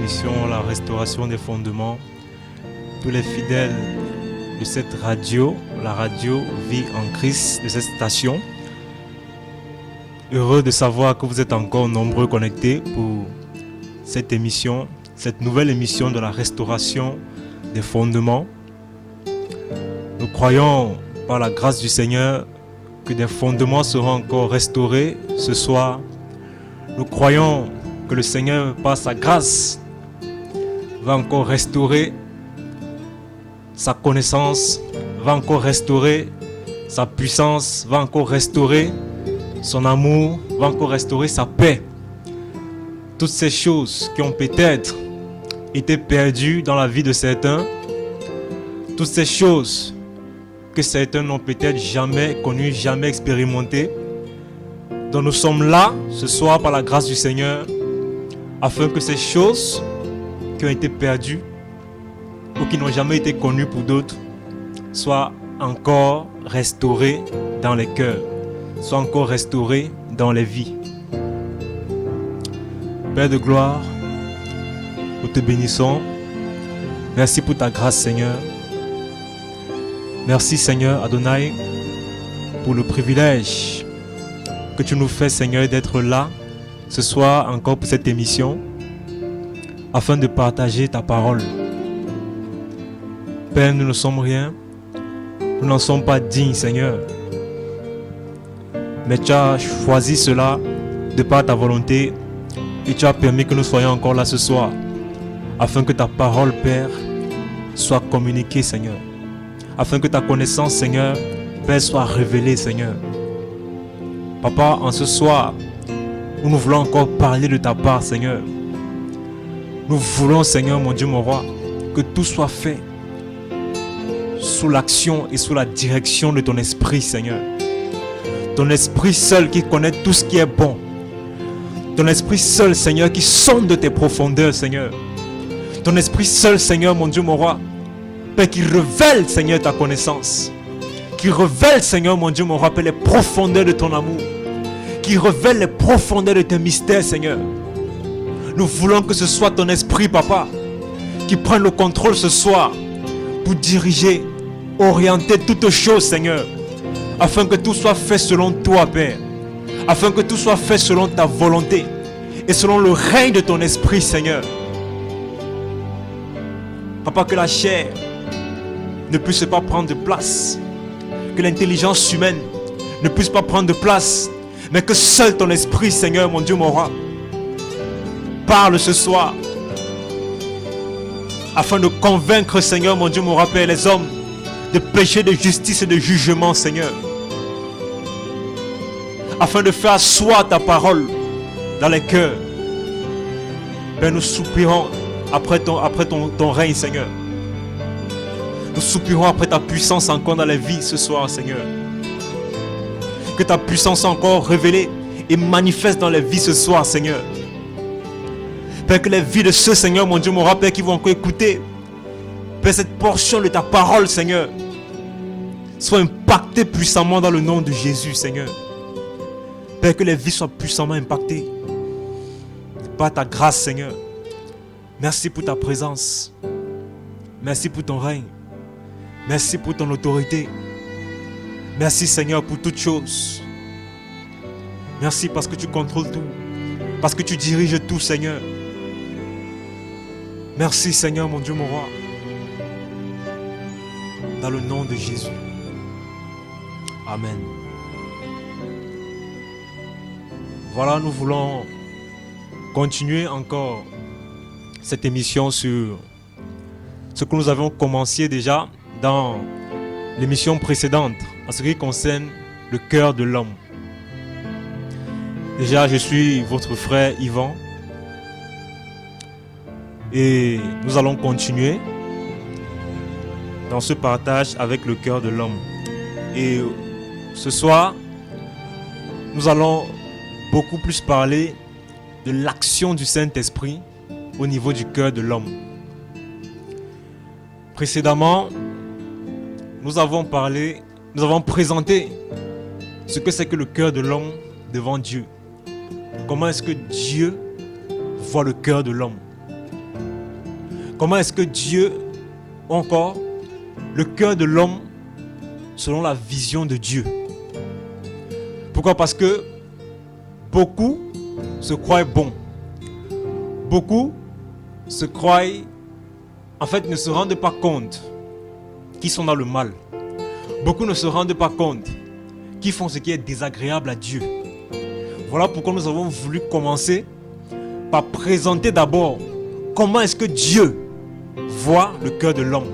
émission La Restauration des Fondements. Tous les fidèles de cette radio, la radio Vie en Christ, de cette station. Heureux de savoir que vous êtes encore nombreux connectés pour cette émission, cette nouvelle émission de la restauration des fondements. Nous croyons par la grâce du Seigneur que des fondements seront encore restaurés ce soir. Nous croyons que le Seigneur, par sa grâce, va encore restaurer sa connaissance, va encore restaurer sa puissance, va encore restaurer son amour, va encore restaurer sa paix. Toutes ces choses qui ont peut-être été perdues dans la vie de certains, toutes ces choses que certains n'ont peut-être jamais connues, jamais expérimentées, dont nous sommes là ce soir par la grâce du Seigneur, afin que ces choses qui ont été perdues ou qui n'ont jamais été connues pour d'autres soient encore restaurées dans les cœurs, soient encore restaurées dans les vies. Père de gloire, nous te bénissons. Merci pour ta grâce, Seigneur. Merci, Seigneur Adonai, pour le privilège que tu nous fais, Seigneur, d'être là ce soir encore pour cette émission, afin de partager ta parole. Père, nous ne sommes rien, nous n'en sommes pas dignes, Seigneur. Mais tu as choisi cela de par ta volonté et tu as permis que nous soyons encore là ce soir, afin que ta parole, Père, soit communiquée, Seigneur. Afin que ta connaissance, Seigneur, Père, soit révélée, Seigneur. Papa, en ce soir, où nous voulons encore parler de ta part, Seigneur. Nous voulons, Seigneur, mon Dieu, mon roi, que tout soit fait sous l'action et sous la direction de ton esprit, Seigneur. Ton esprit seul qui connaît tout ce qui est bon. Ton esprit seul, Seigneur, qui sonde de tes profondeurs, Seigneur. Ton esprit seul, Seigneur, mon Dieu, mon roi, Père, qui révèle, Seigneur, ta connaissance. Qui révèle, Seigneur, mon Dieu, mon roi, Père, les profondeurs de ton amour. Qui révèle les profondeurs de tes mystères, Seigneur. Nous voulons que ce soit ton esprit, Papa, qui prenne le contrôle ce soir pour diriger, orienter toutes choses, Seigneur, afin que tout soit fait selon toi, Père, afin que tout soit fait selon ta volonté et selon le règne de ton esprit, Seigneur. Papa, que la chair ne puisse pas prendre de place, que l'intelligence humaine ne puisse pas prendre de place, mais que seul ton esprit, Seigneur, mon Dieu, mon roi, parle ce soir, afin de convaincre, Seigneur, mon Dieu, mon roi, Père, les hommes de péché, de justice et de jugement, Seigneur. Afin de faire asseoir ta parole dans les cœurs. Père, nous soupirons après ton règne, Seigneur. Nous soupirons après ta puissance encore dans les vies ce soir, Seigneur. Que ta puissance soit encore révélée et manifeste dans les vies ce soir, Seigneur. Père, que les vies de ceux, Seigneur, mon Dieu, mon roi, Père, qui vont encore écouter, Père, cette portion de ta parole, Seigneur, soit impactée puissamment dans le nom de Jésus, Seigneur. Père, que les vies soient puissamment impactées par ta grâce, Seigneur. Merci pour ta présence. Merci pour ton règne. Merci pour ton autorité. Merci, Seigneur, pour toutes choses. Merci parce que tu contrôles tout. Parce que tu diriges tout, Seigneur. Merci, Seigneur, mon Dieu, mon roi. Dans le nom de Jésus. Amen. Voilà, nous voulons continuer encore cette émission sur ce que nous avons commencé déjà dans l'émission précédente en ce qui concerne le cœur de l'homme. Déjà, je suis votre frère Yvan et nous allons continuer dans ce partage avec le cœur de l'homme. Et ce soir, nous allons beaucoup plus parler de l'action du Saint-Esprit au niveau du cœur de l'homme. Précédemment, nous avons présenté ce que c'est que le cœur de l'homme devant Dieu. Comment est-ce que Dieu voit le cœur de l'homme? Comment est-ce que Dieu, ou encore le cœur de l'homme, selon la vision de Dieu. Pourquoi? Parce que beaucoup se croient bons. Beaucoup se croient, en fait, ne se rendent pas compte qu'ils sont dans le mal. Beaucoup ne se rendent pas compte qu'ils font ce qui est désagréable à Dieu. Voilà pourquoi nous avons voulu commencer par présenter d'abord comment est-ce que Dieu voit le cœur de l'homme.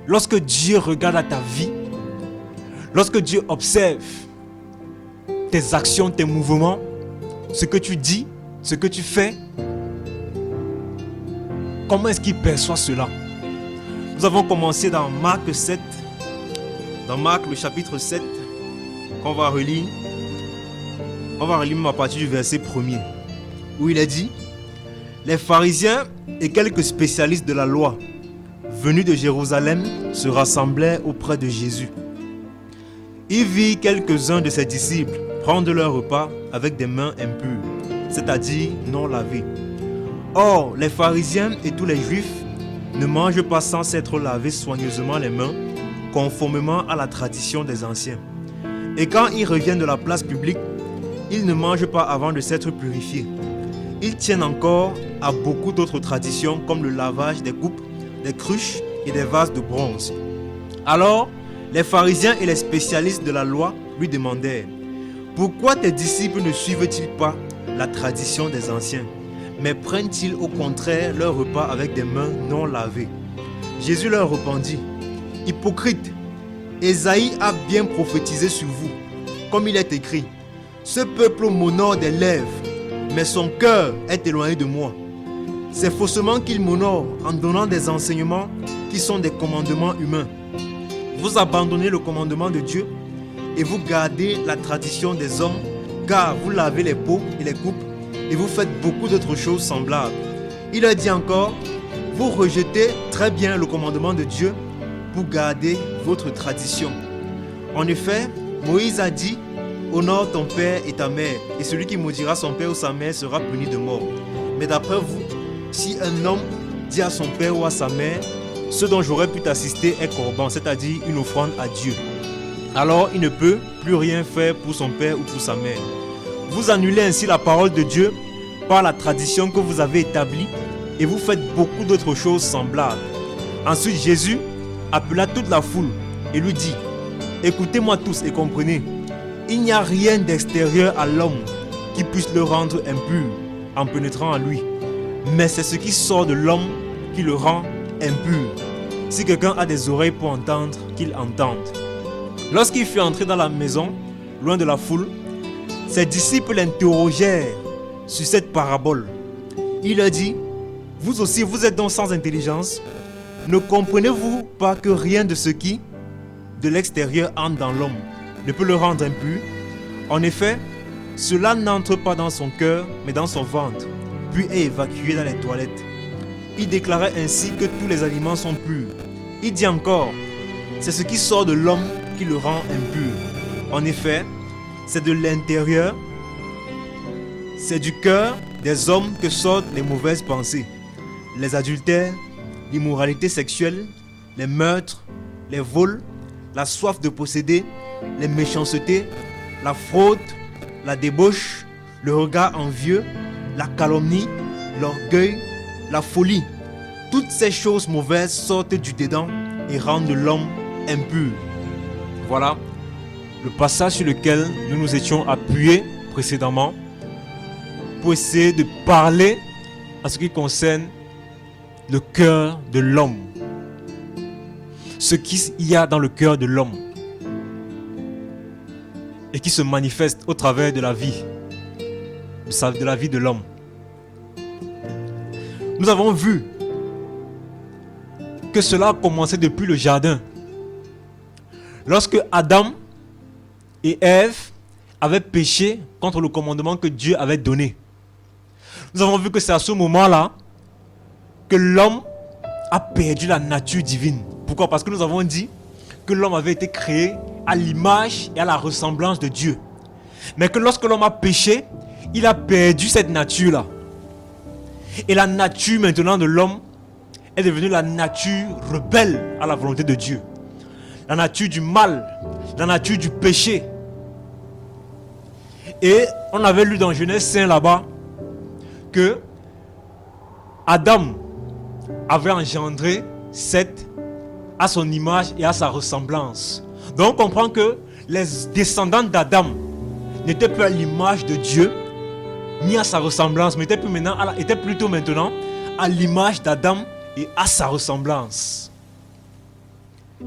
Lorsque Dieu regarde à ta vie, lorsque Dieu observe tes actions, tes mouvements, ce que tu dis, ce que tu fais, comment est-ce qu'il perçoit cela? Nous avons commencé dans Marc 7, dans Marc le chapitre 7, qu'on va relire. On va relire à partir du verset 1er, où il est dit: les pharisiens et quelques spécialistes de la loi venus de Jérusalem se rassemblèrent auprès de Jésus. Il vit quelques-uns de ses disciples prendre leur repas avec des mains impures, c'est-à-dire non lavées. Or, les pharisiens et tous les juifs ne mangent pas sans s'être lavés soigneusement les mains, conformément à la tradition des anciens. Et quand ils reviennent de la place publique, ils ne mangent pas avant de s'être purifiés. Ils tiennent encore à beaucoup d'autres traditions comme le lavage des coupes, des cruches et des vases de bronze. Alors, les pharisiens et les spécialistes de la loi lui demandèrent: pourquoi tes disciples ne suivent-ils pas la tradition des anciens, mais prennent-ils au contraire leur repas avec des mains non lavées? Jésus leur répondit: hypocrite, Ésaïe a bien prophétisé sur vous, comme il est écrit: ce peuple m'honore des lèvres, mais son cœur est éloigné de moi. C'est faussement qu'il m'honore en donnant des enseignements qui sont des commandements humains. Vous abandonnez le commandement de Dieu et vous gardez la tradition des hommes, car vous lavez les pots et les coupes et vous faites beaucoup d'autres choses semblables. Il a dit encore: vous rejetez très bien le commandement de Dieu pour garder votre tradition. En effet, Moïse a dit: honore ton père et ta mère, et celui qui maudira son père ou sa mère sera puni de mort. Mais d'après vous, si un homme dit à son père ou à sa mère: ce dont j'aurais pu t'assister est corban, c'est-à-dire une offrande à Dieu, alors il ne peut plus rien faire pour son père ou pour sa mère. Vous annulez ainsi la parole de Dieu par la tradition que vous avez établie et vous faites beaucoup d'autres choses semblables. Ensuite, Jésus appela toute la foule et lui dit: écoutez-moi tous et comprenez. Il n'y a rien d'extérieur à l'homme qui puisse le rendre impur en pénétrant en lui. Mais c'est ce qui sort de l'homme qui le rend impur. Si quelqu'un a des oreilles pour entendre, qu'il entende. Lorsqu'il fut entré dans la maison, loin de la foule, ses disciples l'interrogèrent sur cette parabole. Il leur dit: vous aussi, vous êtes donc sans intelligence? Ne comprenez-vous pas que rien de ce qui, de l'extérieur, entre dans l'homme ne peut le rendre impur? En effet, cela n'entre pas dans son cœur, mais dans son ventre, puis est évacué dans les toilettes. Il déclarait ainsi que tous les aliments sont purs. Il dit encore: c'est ce qui sort de l'homme qui le rend impur. En effet, c'est de l'intérieur, c'est du cœur des hommes que sortent les mauvaises pensées, les adultères, l'immoralité sexuelle, les meurtres, les vols, la soif de posséder, les méchancetés, la fraude, la débauche, le regard envieux, la calomnie, l'orgueil, la folie. Toutes ces choses mauvaises sortent du dedans et rendent l'homme impur. Voilà le passage sur lequel nous nous étions appuyés précédemment pour essayer de parler en ce qui concerne le cœur de l'homme. Ce qu'il y a dans le cœur de l'homme et qui se manifeste au travers de la vie, de la vie de l'homme. Nous avons vu que cela a commencé depuis le jardin. Lorsque Adam et Ève avaient péché contre le commandement que Dieu avait donné. Nous avons vu que c'est à ce moment-là que l'homme a perdu la nature divine. Pourquoi? Parce que nous avons dit que l'homme avait été créé à l'image et à la ressemblance de Dieu. Mais que lorsque l'homme a péché, il a perdu cette nature-là. Et la nature maintenant de l'homme est devenue la nature rebelle à la volonté de Dieu. La nature du mal, la nature du péché. Et on avait lu dans Genèse 5 là-bas que Adam avait engendré Seth à son image et à sa ressemblance. Donc on comprend que les descendants d'Adam n'étaient plus à l'image de Dieu, ni à sa ressemblance, mais étaient plutôt maintenant à l'image d'Adam et à sa ressemblance.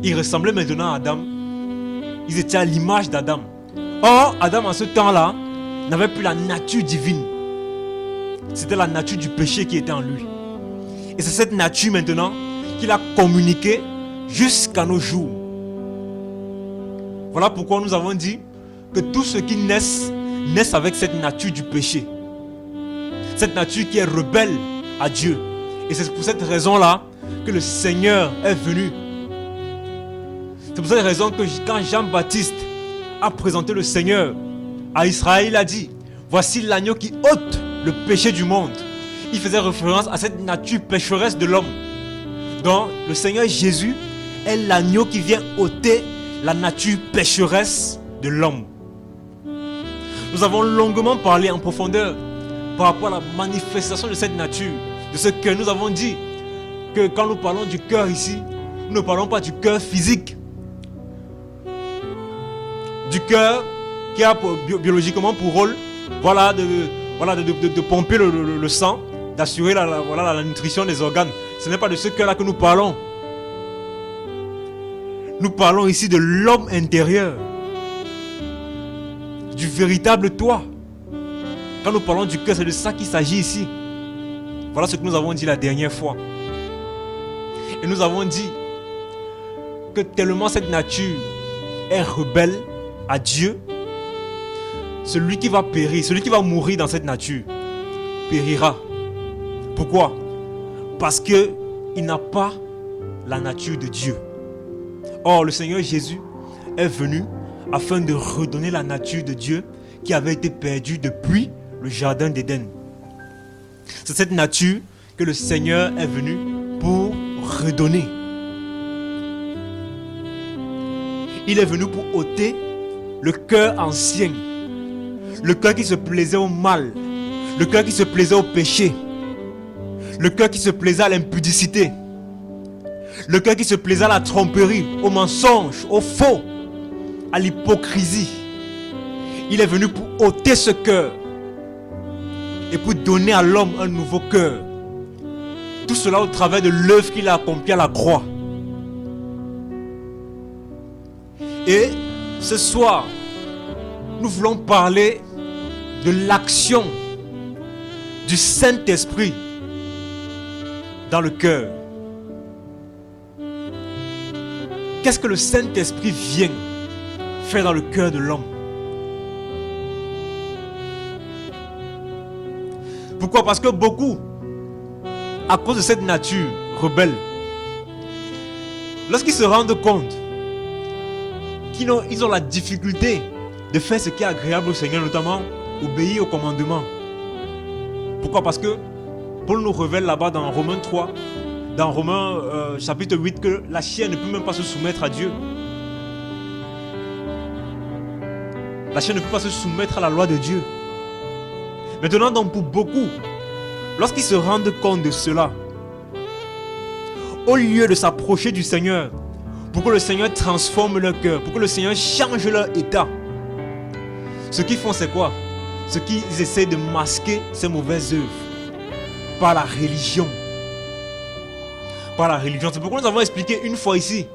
Ils ressemblaient maintenant à Adam. Ils étaient à l'image d'Adam. Or, Adam en ce temps-là n'avait plus la nature divine. C'était la nature du péché qui était en lui. Et c'est cette nature maintenant qu'il a communiquée jusqu'à nos jours. Voilà pourquoi nous avons dit que tous ceux qui naissent avec cette nature du péché. Cette nature qui est rebelle à Dieu. Et c'est pour cette raison-là que le Seigneur est venu. C'est pour cette raison que quand Jean-Baptiste a présenté le Seigneur à Israël, il a dit: voici l'agneau qui ôte le péché du monde. Il faisait référence à cette nature pécheresse de l'homme. Donc le Seigneur Jésus est l'agneau qui vient ôter la nature pécheresse de l'homme. Nous avons longuement parlé en profondeur par rapport à la manifestation de cette nature, de ce que nous avons dit, que quand nous parlons du cœur ici, nous ne parlons pas du cœur physique, du cœur qui a biologiquement pour rôle de pomper le sang, d'assurer la nutrition des organes. Ce n'est pas de ce cœur-là que nous parlons. Nous parlons ici de l'homme intérieur, du véritable toi. Quand nous parlons du cœur, c'est de ça qu'il s'agit ici. Voilà ce que nous avons dit la dernière fois. Et nous avons dit que tellement cette nature est rebelle à Dieu, celui qui va périr, celui qui va mourir dans cette nature, périra. Pourquoi? Parce qu'il n'a pas la nature de Dieu. Or, le Seigneur Jésus est venu afin de redonner la nature de Dieu qui avait été perdue depuis le jardin d'Éden. C'est cette nature que le Seigneur est venu pour redonner. Il est venu pour ôter le cœur ancien, le cœur qui se plaisait au mal, le cœur qui se plaisait au péché, le cœur qui se plaisait à l'impudicité, le cœur qui se plaisait à la tromperie, au mensonge, au faux, à l'hypocrisie. Il est venu pour ôter ce cœur et pour donner à l'homme un nouveau cœur. Tout cela au travers de l'œuvre qu'il a accomplie à la croix. Et ce soir, nous voulons parler de l'action du Saint-Esprit dans le cœur. Qu'est-ce que le Saint-Esprit vient faire dans le cœur de l'homme? Pourquoi? Parce que beaucoup, à cause de cette nature rebelle, lorsqu'ils se rendent compte qu'ils ont la difficulté de faire ce qui est agréable au Seigneur, notamment obéir aux commandements. Pourquoi? Parce que Paul nous révèle là-bas dans Romains 3, dans Romains chapitre 8, que la chair ne peut même pas se soumettre à Dieu. La chair ne peut pas se soumettre à la loi de Dieu. Maintenant, donc pour beaucoup, lorsqu'ils se rendent compte de cela, au lieu de s'approcher du Seigneur, pour que le Seigneur transforme leur cœur, pour que le Seigneur change leur état, ce qu'ils font, c'est quoi? Ce qu'ils essaient de masquer ces mauvaises œuvres par la religion. Par la religion. C'est pourquoi nous avons expliqué une fois ici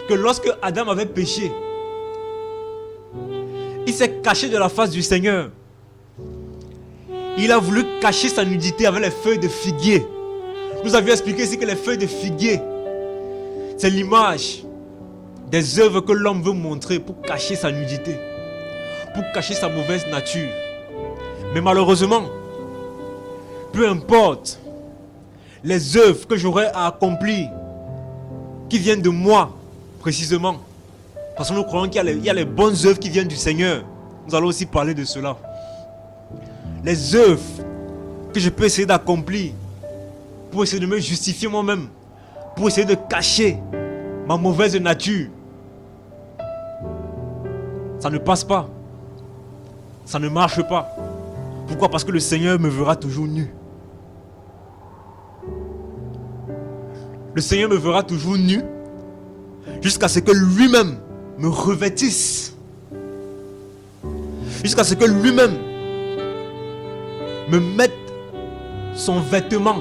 que lorsque Adam avait péché, il s'est caché de la face du Seigneur. Il a voulu cacher sa nudité avec les feuilles de figuier. Nous avions expliqué ici que les feuilles de figuier, c'est l'image des œuvres que l'homme veut montrer pour cacher sa nudité, pour cacher sa mauvaise nature. Mais malheureusement, peu importe les œuvres que j'aurai à accomplir, qui viennent de moi précisément, parce que nous croyons qu'il y a les bonnes œuvres qui viennent du Seigneur. Nous allons aussi parler de cela. Les œuvres que je peux essayer d'accomplir pour essayer de me justifier moi-même pour essayer de cacher ma mauvaise nature. Ça ne passe pas. Ça ne marche pas. Pourquoi? Parce que le Seigneur me verra toujours nu. Le Seigneur me verra toujours nu jusqu'à ce que lui-même me revêtisse. Jusqu'à ce que lui-même me mette son vêtement.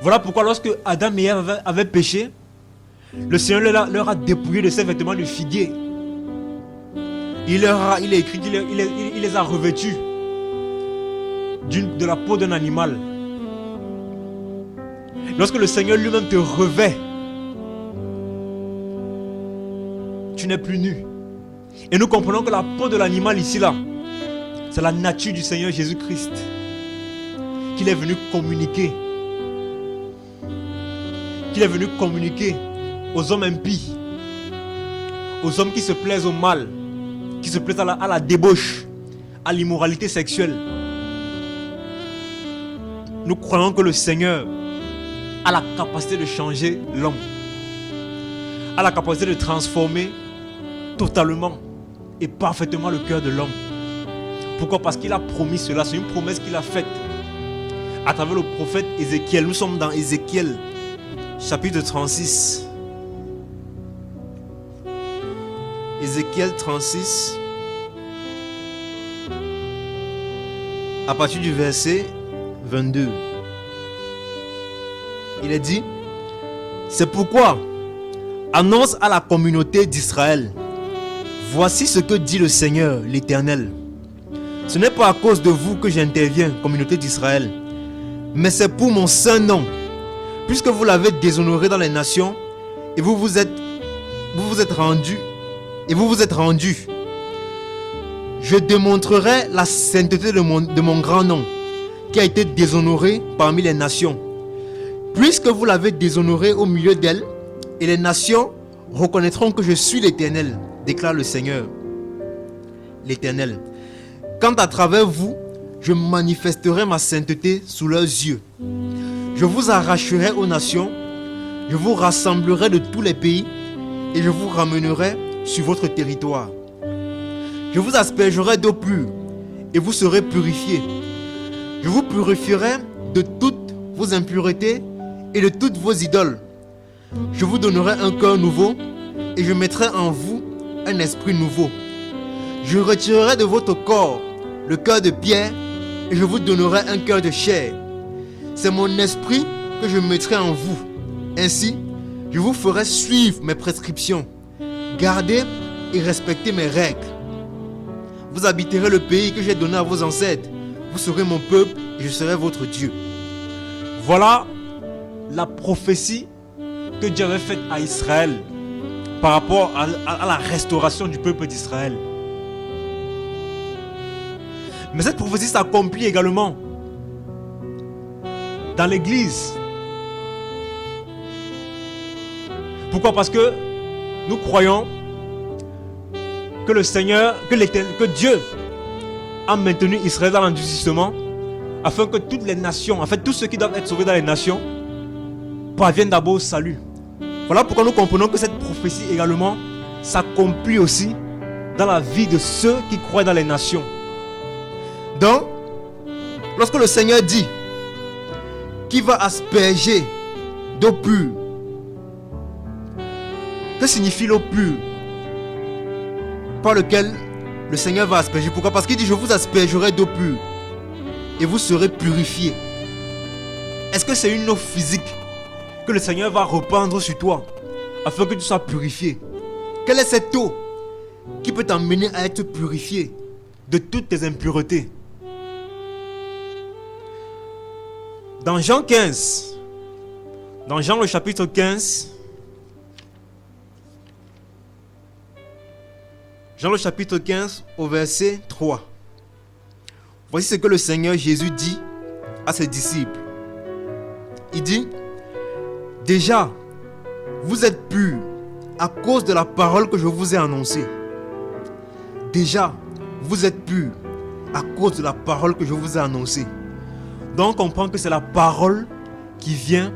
Voilà pourquoi lorsque Adam et Ève avaient péché, le Seigneur leur a dépouillé de ses vêtements de figuier. Il a écrit qu'il les a revêtus de la peau d'un animal. Lorsque le Seigneur lui-même te revêt, tu n'es plus nu. Et nous comprenons que la peau de l'animal ici là, c'est la nature du Seigneur Jésus-Christ qu'il est venu communiquer. Qu'il est venu communiquer aux hommes impies, aux hommes qui se plaisent au mal, qui se plaisent à la débauche, à l'immoralité sexuelle. Nous croyons que le Seigneur a la capacité de changer l'homme, a la capacité de transformer totalement et parfaitement le cœur de l'homme. Pourquoi? Parce qu'il a promis cela. C'est une promesse qu'il a faite à travers le prophète Ézéchiel. Nous sommes dans Ézéchiel chapitre 36. Ézéchiel 36, à partir du verset 22. Il est dit: c'est pourquoi annonce à la communauté d'Israël, voici ce que dit le Seigneur l'Éternel. Ce n'est pas à cause de vous que j'interviens, communauté d'Israël, mais c'est pour mon saint nom, puisque vous l'avez déshonoré dans les nations et vous vous êtes rendus. Je démontrerai la sainteté de mon grand nom, qui a été déshonoré parmi les nations. Puisque vous l'avez déshonoré au milieu d'elles, et les nations reconnaîtront que je suis l'Éternel, déclare le Seigneur, l'Éternel. Quand à travers vous, je manifesterai ma sainteté sous leurs yeux. Je vous arracherai aux nations, je vous rassemblerai de tous les pays, et je vous ramènerai sur votre territoire. Je vous aspergerai d'eau pure, et vous serez purifiés. Je vous purifierai de toutes vos impuretés et de toutes vos idoles. Je vous donnerai un cœur nouveau, et je mettrai en vous un esprit nouveau. Je retirerai de votre corps le cœur de pierre, et je vous donnerai un cœur de chair. C'est mon esprit que je mettrai en vous. Ainsi, je vous ferai suivre mes prescriptions, garder et respecter mes règles. Vous habiterez le pays que j'ai donné à vos ancêtres. Vous serez mon peuple et je serai votre Dieu. Voilà la prophétie que Dieu avait faite à Israël par rapport à la restauration du peuple d'Israël. Mais cette prophétie s'accomplit également dans l'église. Pourquoi? Parce que nous croyons que le Seigneur, que Dieu a maintenu Israël dans l'endurcissement afin que toutes les nations, en fait tous ceux qui doivent être sauvés dans les nations, parviennent d'abord au salut. Voilà pourquoi nous comprenons que cette prophétie également s'accomplit aussi dans la vie de ceux qui croient dans les nations. Donc, lorsque le Seigneur dit qu'il va asperger d'eau pure, que signifie l'eau pure par lequel le Seigneur va asperger? Pourquoi? Parce qu'il dit: je vous aspergerai d'eau pure et vous serez purifiés. Est-ce que c'est une eau physique que le Seigneur va répandre sur toi afin que tu sois purifié? Quelle est cette eau qui peut t'amener à être purifié de toutes tes impuretés? Dans Jean 15, dans Jean le chapitre 15, Jean le chapitre 15 au verset 3. Voici ce que le Seigneur Jésus dit à ses disciples. Il dit: déjà, vous êtes purs à cause de la parole que je vous ai annoncée. Déjà, vous êtes purs à cause de la parole que je vous ai annoncée. Donc on comprend que c'est la parole qui vient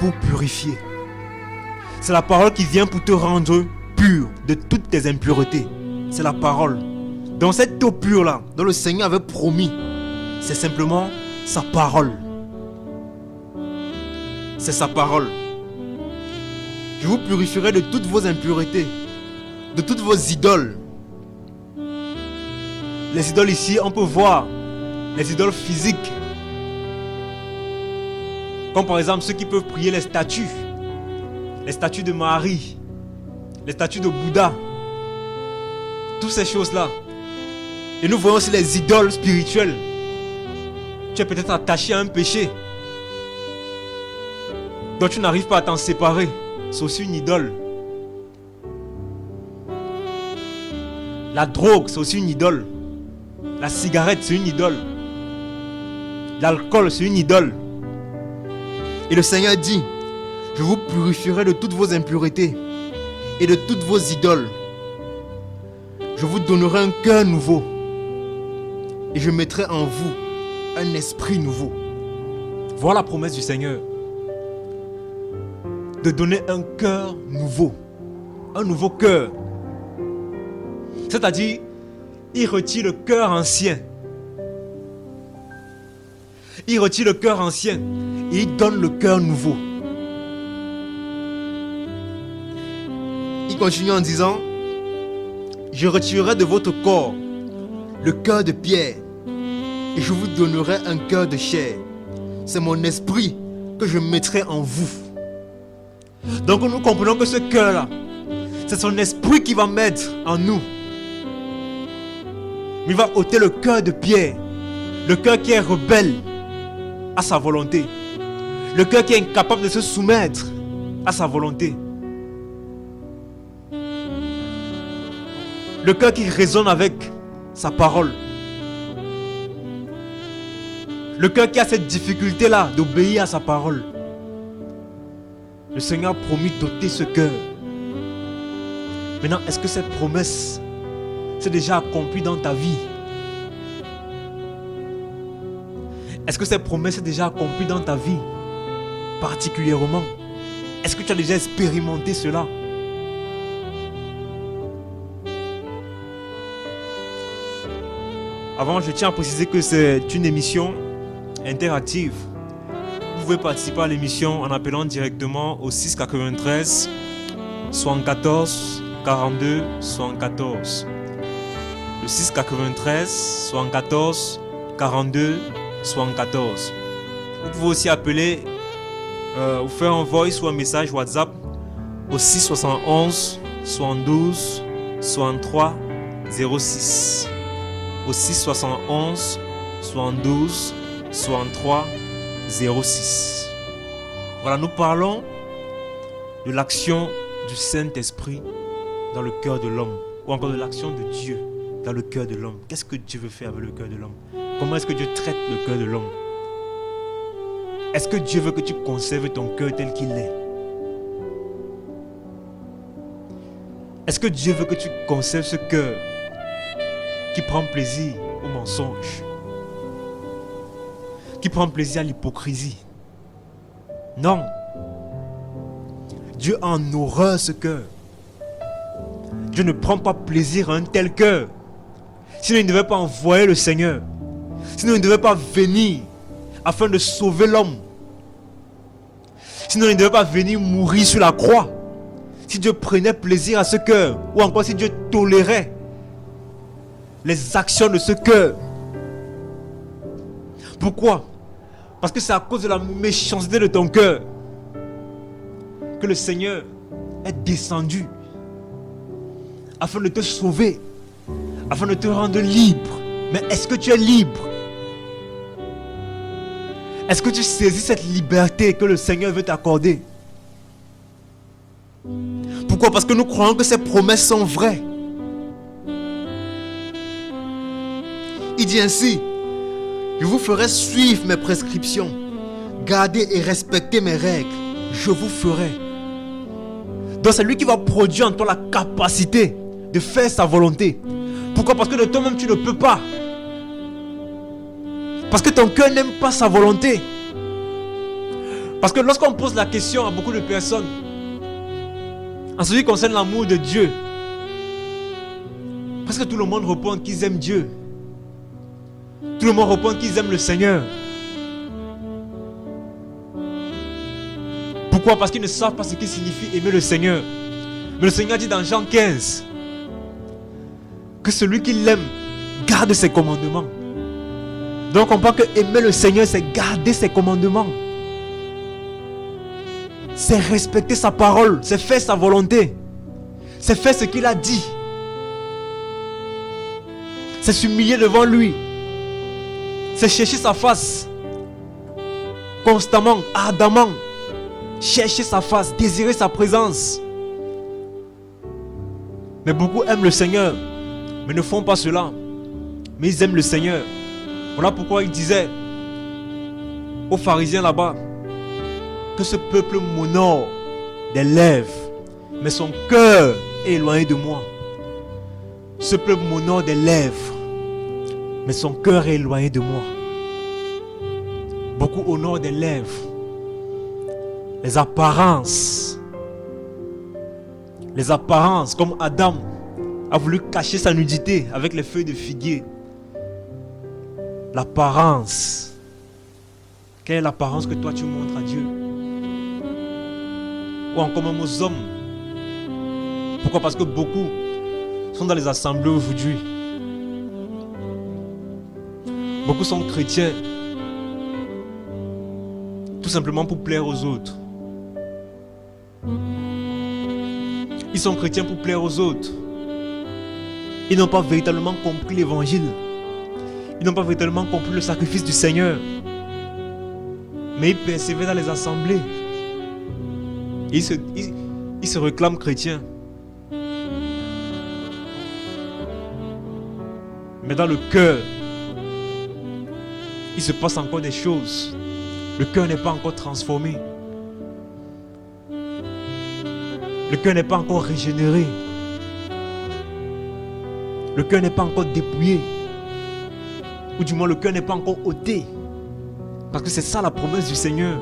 pour purifier. C'est la parole qui vient pour te rendre pur de toutes tes impuretés. C'est la parole. Dans cette eau pure là, dont le Seigneur avait promis, c'est simplement sa parole. C'est sa parole. Je vous purifierai de toutes vos impuretés, de toutes vos idoles. Les idoles ici, on peut voir les idoles physiques. Comme par exemple ceux qui peuvent prier les statues de Marie, les statues de Bouddha. Toutes ces choses-là. Et nous voyons aussi les idoles spirituelles. Tu es peut-être attaché à un péché dont tu n'arrives pas à t'en séparer. C'est aussi une idole. La drogue, c'est aussi une idole. La cigarette, c'est une idole. L'alcool, c'est une idole. Et le Seigneur dit, je vous purifierai de toutes vos impuretés et de toutes vos idoles. Je vous donnerai un cœur nouveau et je mettrai en vous un esprit nouveau. Voilà la promesse du Seigneur. De donner un cœur nouveau. Un nouveau cœur. C'est-à-dire, il retire le cœur ancien. Il retire le cœur ancien et il donne le cœur nouveau. Il continue en disant, je retirerai de votre corps le cœur de pierre et je vous donnerai un cœur de chair. C'est mon esprit que je mettrai en vous. Donc nous comprenons que ce cœur-là, c'est son esprit qui va mettre en nous. Il va ôter le cœur de pierre, le cœur qui est rebelle à sa volonté, le cœur qui est incapable de se soumettre à sa volonté, le cœur qui résonne avec sa parole, le cœur qui a cette difficulté-là d'obéir à sa parole. Le Seigneur a promis d'ôter ce cœur. Maintenant, est-ce que cette promesse s'est déjà accomplie dans ta vie? Est-ce que cette promesse est déjà accomplie dans ta vie? Particulièrement, est-ce que tu as déjà expérimenté cela? Avant, je tiens à préciser que c'est une émission interactive. Vous pouvez participer à l'émission en appelant directement au 693 74 42 74. Le 693 74 42 74. Vous pouvez aussi appeler ou faire un voice ou un message WhatsApp au 671 72 63 06. Au 671 72 63 06. Voilà, nous parlons de l'action du Saint-Esprit dans le cœur de l'homme, ou encore de l'action de Dieu dans le cœur de l'homme. Qu'est-ce que Dieu veut faire avec le cœur de l'homme? Comment est-ce que Dieu traite le cœur de l'homme? Est-ce que Dieu veut que tu conserves ton cœur tel qu'il est? Est-ce que Dieu veut que tu conserves ce cœur qui prend plaisir au mensonge, qui prend plaisir à l'hypocrisie? Non. Dieu a en horreur ce cœur. Dieu ne prend pas plaisir à un tel cœur. Sinon il ne devait pas envoyer le Seigneur. Sinon il ne devait pas venir afin de sauver l'homme. Sinon il ne devait pas venir mourir sur la croix. Si Dieu prenait plaisir à ce cœur, ou encore si Dieu tolérait les actions de ce cœur. Pourquoi? Parce que c'est à cause de la méchanceté de ton cœur que le Seigneur est descendu afin de te sauver, afin de te rendre libre. Mais est-ce que tu es libre? Est-ce que tu saisis cette liberté que le Seigneur veut t'accorder? Pourquoi? Parce que nous croyons que ces promesses sont vraies. Il dit ainsi, je vous ferai suivre mes prescriptions, garder et respecter mes règles, je vous ferai. Donc c'est lui qui va produire en toi la capacité de faire sa volonté. Pourquoi? Parce que de toi-même tu ne peux pas. Parce que ton cœur n'aime pas sa volonté. Parce que lorsqu'on pose la question à beaucoup de personnes, en ce qui concerne l'amour de Dieu, presque tout le monde répond qu'ils aiment Dieu. Tout le monde répond qu'ils aiment le Seigneur. Pourquoi? Parce qu'ils ne savent pas ce qui signifie aimer le Seigneur. Mais le Seigneur dit dans Jean 15 que celui qui l'aime garde ses commandements. Donc on comprend que aimer le Seigneur, c'est garder ses commandements. C'est respecter sa parole, c'est faire sa volonté. C'est faire ce qu'il a dit. C'est s'humilier devant lui. C'est chercher sa face. Constamment, ardemment. Chercher sa face, désirer sa présence. Mais beaucoup aiment le Seigneur, mais ne font pas cela. Mais ils aiment le Seigneur. Voilà pourquoi il disait aux pharisiens là-bas que ce peuple m'honore des lèvres, mais son cœur est éloigné de moi. Ce peuple m'honore des lèvres, mais son cœur est éloigné de moi. Beaucoup honorent des lèvres, les apparences, comme Adam a voulu cacher sa nudité avec les feuilles de figuier. L'apparence. Quelle est l'apparence que toi tu montres à Dieu? Ou encore même aux hommes. Pourquoi? Parce que beaucoup sont dans les assemblées aujourd'hui. Beaucoup sont chrétiens tout simplement pour plaire aux autres. Ils sont chrétiens pour plaire aux autres. Ils n'ont pas véritablement compris l'évangile. Ils n'ont pas véritablement compris le sacrifice du Seigneur. Mais ils persévèrent dans les assemblées. Et ils se réclament chrétiens. Mais dans le cœur, il se passe encore des choses. Le cœur n'est pas encore transformé. Le cœur n'est pas encore régénéré. Le cœur n'est pas encore dépouillé. Ou du moins le cœur n'est pas encore ôté. Parce que c'est ça la promesse du Seigneur.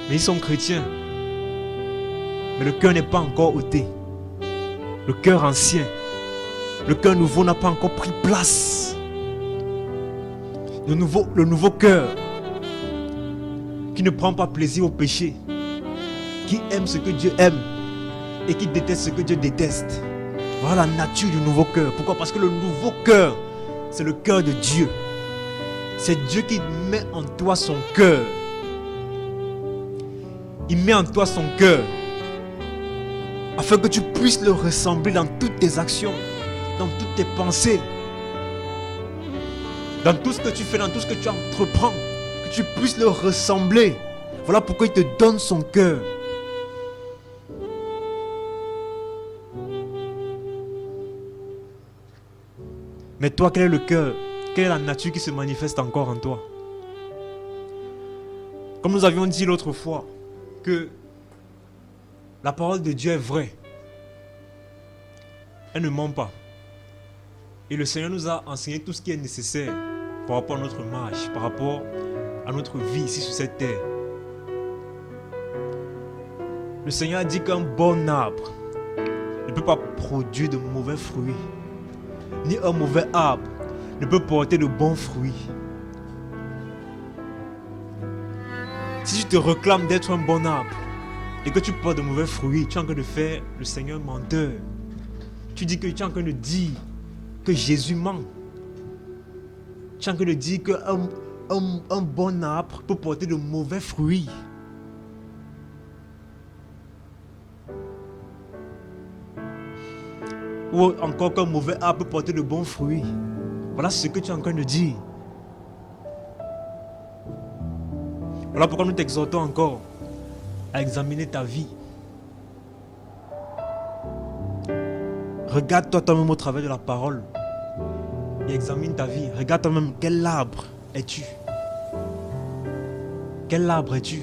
Mais ils sont chrétiens. Mais le cœur n'est pas encore ôté. Le cœur ancien, le cœur nouveau n'a pas encore pris place. Le nouveau cœur qui ne prend pas plaisir au péché, qui aime ce que Dieu aime et qui déteste ce que Dieu déteste. Voilà la nature du nouveau cœur. Pourquoi? Parce que le nouveau cœur, c'est le cœur de Dieu. C'est Dieu qui met en toi son cœur. Il met en toi son cœur afin que tu puisses le ressembler dans toutes tes actions, dans toutes tes pensées, dans tout ce que tu fais, dans tout ce que tu entreprends, que tu puisses le ressembler. Voilà pourquoi il te donne son cœur. Mais toi, quel est le cœur? Quelle est la nature qui se manifeste encore en toi? Comme nous avions dit l'autre fois, que la parole de Dieu est vraie. Elle ne ment pas. Et le Seigneur nous a enseigné tout ce qui est nécessaire par rapport à notre marche, par rapport à notre vie ici sur cette terre. Le Seigneur a dit qu'un bon arbre ne peut pas produire de mauvais fruits. Ni un mauvais arbre ne peut porter de bons fruits. Si tu te réclames d'être un bon arbre et que tu portes de mauvais fruits, tu es en train de faire le Seigneur menteur. Tu dis que tu es en train de dire que Jésus ment. Tu es en train de dire qu'un bon arbre peut porter de mauvais fruits. Ou encore qu'un mauvais arbre peut porter de bons fruits. Voilà ce que tu es en train de dire. Voilà pourquoi nous t'exhortons encore à examiner ta vie. Regarde-toi toi-même au travers de la parole et examine ta vie. Regarde toi-même, quel arbre es-tu? Quel arbre es-tu?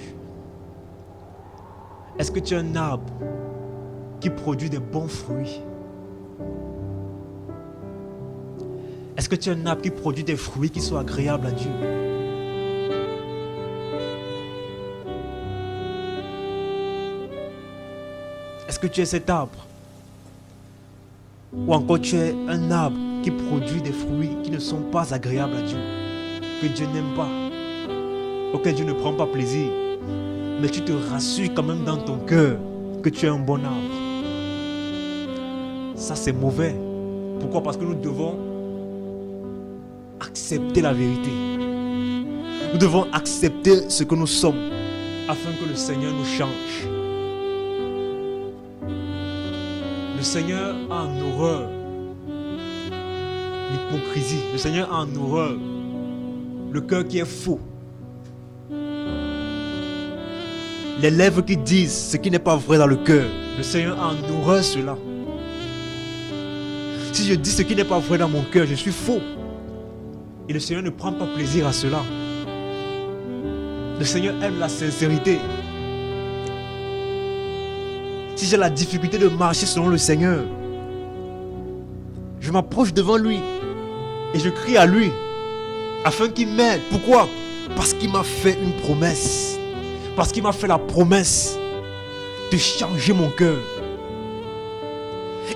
Est-ce que tu es un arbre qui produit des bons fruits? Est-ce que tu es un arbre qui produit des fruits qui sont agréables à Dieu? Est-ce que tu es cet arbre? Ou encore tu es un arbre qui produit des fruits qui ne sont pas agréables à Dieu, que Dieu n'aime pas, auquel Dieu ne prend pas plaisir, mais tu te rassures quand même dans ton cœur que tu es un bon arbre. Ça c'est mauvais. Pourquoi? Parce que nous devons accepter la vérité. Nous devons accepter ce que nous sommes afin que le Seigneur nous change. Le Seigneur a en horreur l'hypocrisie. Le Seigneur a en horreur le cœur qui est faux. Les lèvres qui disent ce qui n'est pas vrai dans le cœur. Le Seigneur a en horreur cela. Si je dis ce qui n'est pas vrai dans mon cœur, je suis faux. Et le Seigneur ne prend pas plaisir à cela. Le Seigneur aime la sincérité. Si j'ai la difficulté de marcher selon le Seigneur, je m'approche devant lui et je crie à lui afin qu'il m'aide. Pourquoi? Parce qu'il m'a fait une promesse. Parce qu'il m'a fait la promesse de changer mon cœur.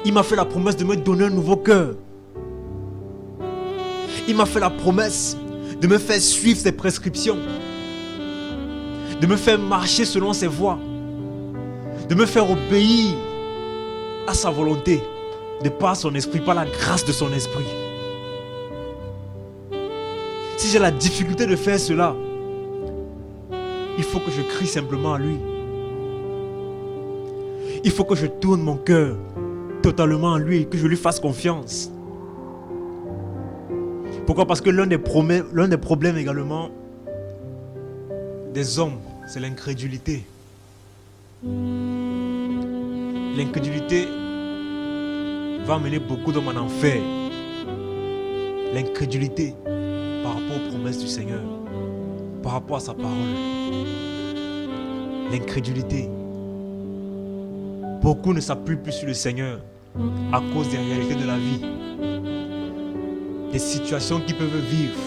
Il m'a fait la promesse de me donner un nouveau cœur. Il m'a fait la promesse de me faire suivre ses prescriptions, de me faire marcher selon ses voies, de me faire obéir à sa volonté, de par son esprit, par la grâce de son esprit. Si j'ai la difficulté de faire cela, il faut que je crie simplement à lui. Il faut que je tourne mon cœur totalement à lui et que je lui fasse confiance. Pourquoi? Parce que l'un des problèmes également des hommes, c'est l'incrédulité. L'incrédulité va amener beaucoup d'hommes en enfer. L'incrédulité par rapport aux promesses du Seigneur, par rapport à sa parole. L'incrédulité. Beaucoup ne s'appuient plus sur le Seigneur à cause des réalités de la vie, des situations qu'ils peuvent vivre.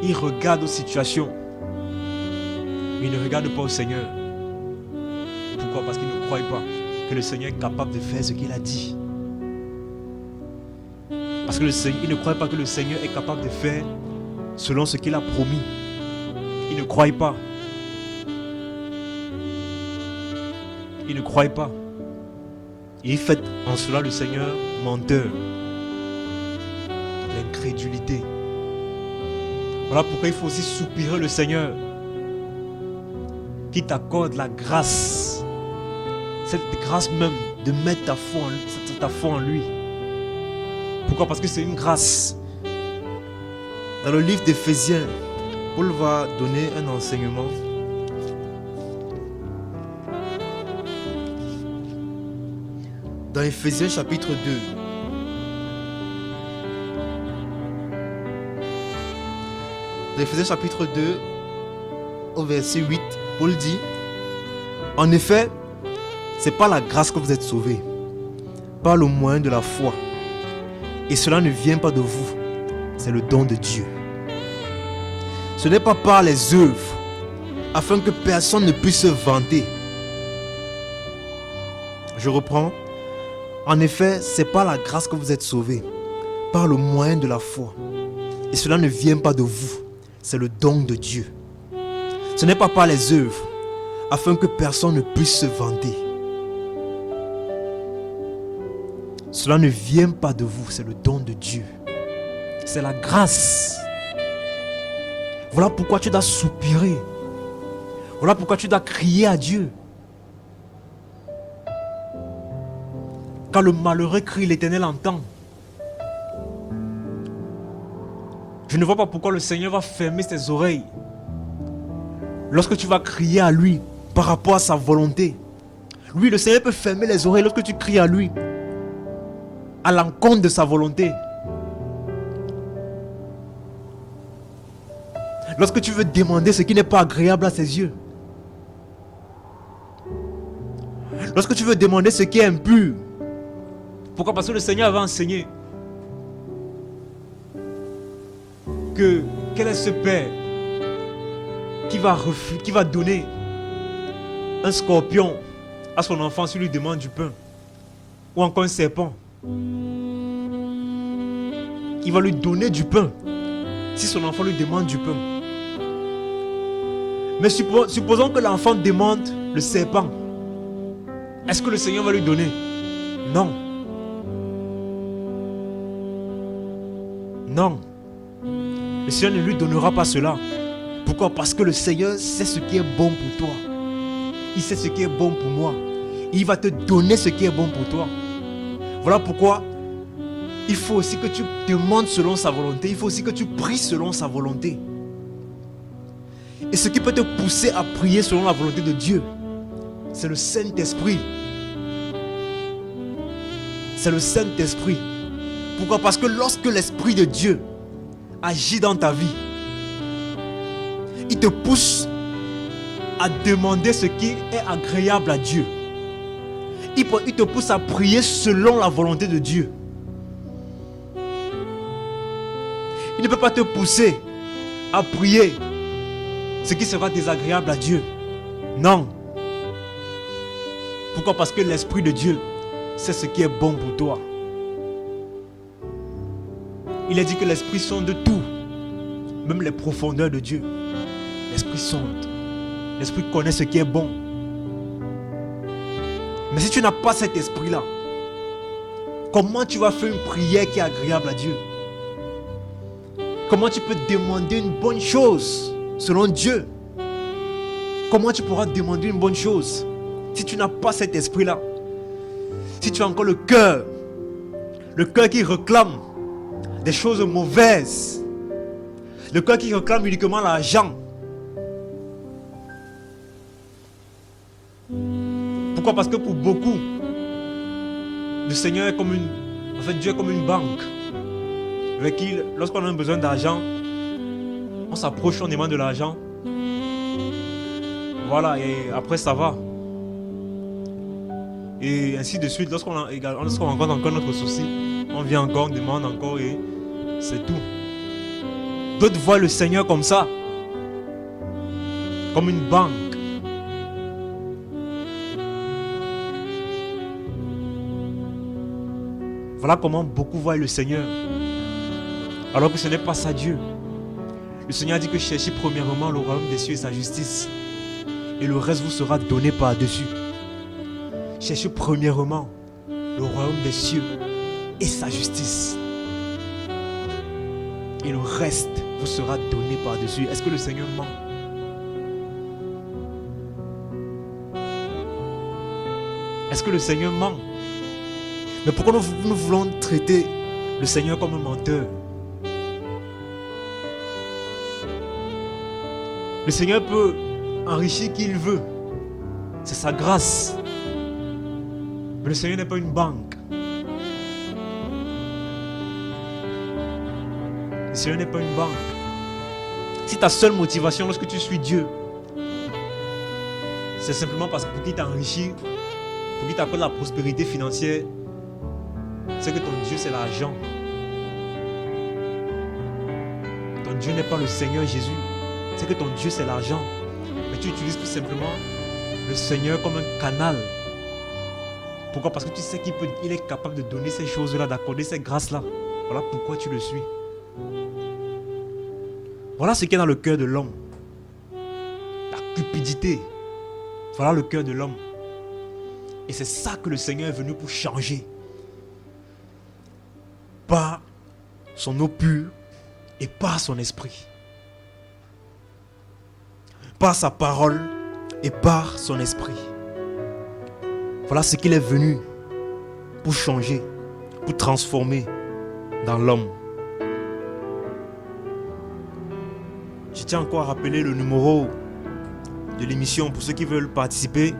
Ils regardent aux situations, mais ils ne regardent pas au Seigneur. Pourquoi? Parce qu'ils ne croient pas que le Seigneur est capable de faire ce qu'il a dit. Parce qu'ils ne croient pas que le Seigneur est capable de faire selon ce qu'il a promis. Ils ne croient pas. Ils ne croient pas. Et ils font en cela le Seigneur menteur. L'incrédulité. Voilà pourquoi il faut aussi soupirer le Seigneur qui t'accorde la grâce. Cette grâce même de mettre ta foi en lui. Pourquoi? Parce que c'est une grâce. Dans le livre d'Éphésiens, Paul va donner un enseignement. Dans Éphésiens chapitre 2. Dans Éphésiens chapitre 2, au verset 8, Paul dit: en effet, c'est par la grâce que vous êtes sauvés, par le moyen de la foi. Et cela ne vient pas de vous, c'est le don de Dieu. Ce n'est pas par les œuvres, afin que personne ne puisse se vanter. Je reprends. En effet, c'est par la grâce que vous êtes sauvés, par le moyen de la foi. Et cela ne vient pas de vous, c'est le don de Dieu. Ce n'est pas par les œuvres, afin que personne ne puisse se vanter. Cela ne vient pas de vous, c'est le don de Dieu. C'est la grâce. Voilà pourquoi tu dois soupirer. Voilà pourquoi tu dois crier à Dieu. Quand le malheureux crie, l'Éternel entend. Je ne vois pas pourquoi le Seigneur va fermer ses oreilles lorsque tu vas crier à lui par rapport à sa volonté. Oui, le Seigneur peut fermer les oreilles lorsque tu cries à lui à l'encontre de sa volonté. Lorsque tu veux demander ce qui n'est pas agréable à ses yeux. Lorsque tu veux demander ce qui est impur. Pourquoi? Parce que le Seigneur avait enseigné que quel est ce Père qui va donner un scorpion à son enfant s'il lui demande du pain, ou encore un serpent, il va lui donner du pain si son enfant lui demande du pain. Mais supposons que l'enfant demande le serpent. Est-ce que le Seigneur va lui donner? Non. Non. Le Seigneur ne lui donnera pas cela. Pourquoi? Parce que le Seigneur sait ce qui est bon pour toi. Il sait ce qui est bon pour moi. Et il va te donner ce qui est bon pour toi. Voilà pourquoi il faut aussi que tu demandes selon sa volonté. Il faut aussi que tu pries selon sa volonté. Et ce qui peut te pousser à prier selon la volonté de Dieu, c'est le Saint-Esprit. C'est le Saint-Esprit. Pourquoi? Parce que lorsque l'Esprit de Dieu agit dans ta vie, il te pousse à demander ce qui est agréable à Dieu. Il te pousse à prier selon la volonté de Dieu. Il ne peut pas te pousser à prier ce qui sera désagréable à Dieu. Non. Pourquoi? Parce que l'Esprit de Dieu sait ce qui est bon pour toi. Il a dit que l'Esprit sonde tout, même les profondeurs de Dieu. L'Esprit sonde. L'Esprit connaît ce qui est bon. Mais si tu n'as pas cet esprit-là, comment tu vas faire une prière qui est agréable à Dieu? Comment tu peux demander une bonne chose selon Dieu? Comment tu pourras demander une bonne chose si tu n'as pas cet esprit-là? Si tu as encore le cœur qui réclame des choses mauvaises, le cœur qui réclame uniquement l'argent. Pourquoi? Parce que pour beaucoup, le Seigneur est comme Dieu est comme une banque avec qui, lorsqu'on a besoin d'argent, on s'approche, on demande de l'argent. Voilà, et après ça va. Et ainsi de suite, lorsqu'on rencontre encore notre souci, on vient encore, on demande encore et c'est tout. D'autres voient le Seigneur comme ça, comme une banque. Voilà comment beaucoup voient le Seigneur. Alors que ce n'est pas ça Dieu. Le Seigneur a dit que cherchez premièrement le royaume des cieux et sa justice. Et le reste vous sera donné par-dessus. Cherchez premièrement le royaume des cieux et sa justice. Et le reste vous sera donné par-dessus. Est-ce que le Seigneur ment? Est-ce que le Seigneur ment? Mais pourquoi nous voulons traiter le Seigneur comme un menteur? Le Seigneur peut enrichir qui il veut. C'est sa grâce. Mais le Seigneur n'est pas une banque. Le Seigneur n'est pas une banque. Si ta seule motivation lorsque tu suis Dieu, c'est simplement parce que pour qu'il t'enrichit, pour qu'il t'accorde la prospérité financière, c'est que ton Dieu c'est l'argent. Ton Dieu n'est pas le Seigneur Jésus. C'est que ton Dieu c'est l'argent. Mais tu utilises tout simplement le Seigneur comme un canal. Pourquoi? Parce que tu sais qu'il est capable de donner ces choses-là, d'accorder ces grâces-là. Voilà pourquoi tu le suis. Voilà ce qu'il y a dans le cœur de l'homme. La cupidité. Voilà le cœur de l'homme. Et c'est ça que le Seigneur est venu pour changer. Par son eau pure et par son esprit. Par sa parole et par son esprit. Voilà ce qu'il est venu pour changer, pour transformer dans l'homme. Je tiens encore à rappeler le numéro de l'émission pour ceux qui veulent participer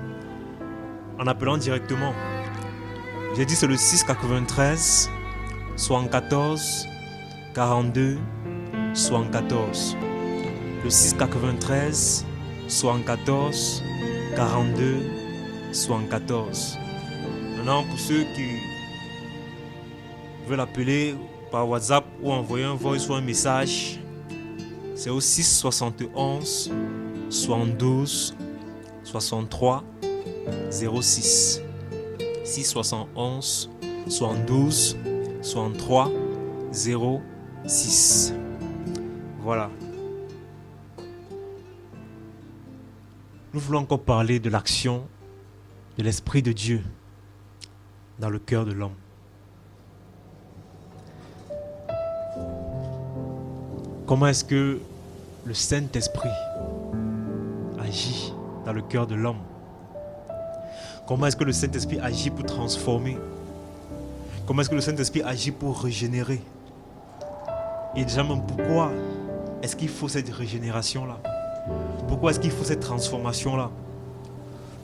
en appelant directement. J'ai dit c'est le 693 74 42 74. Le 693 74 42 74. Maintenant, pour ceux qui veulent appeler par WhatsApp ou envoyer un voice ou un message, c'est au 6 71 72 63 06 671 72 63 06. Voilà. Nous voulons encore parler de l'action de l'Esprit de Dieu dans le cœur de l'homme. Comment est-ce que le Saint-Esprit agit dans le cœur de l'homme? Comment est-ce que le Saint-Esprit agit pour transformer? Comment est-ce que le Saint-Esprit agit pour régénérer? Et déjà même pourquoi est-ce qu'il faut cette régénération-là? Pourquoi est-ce qu'il faut cette transformation-là?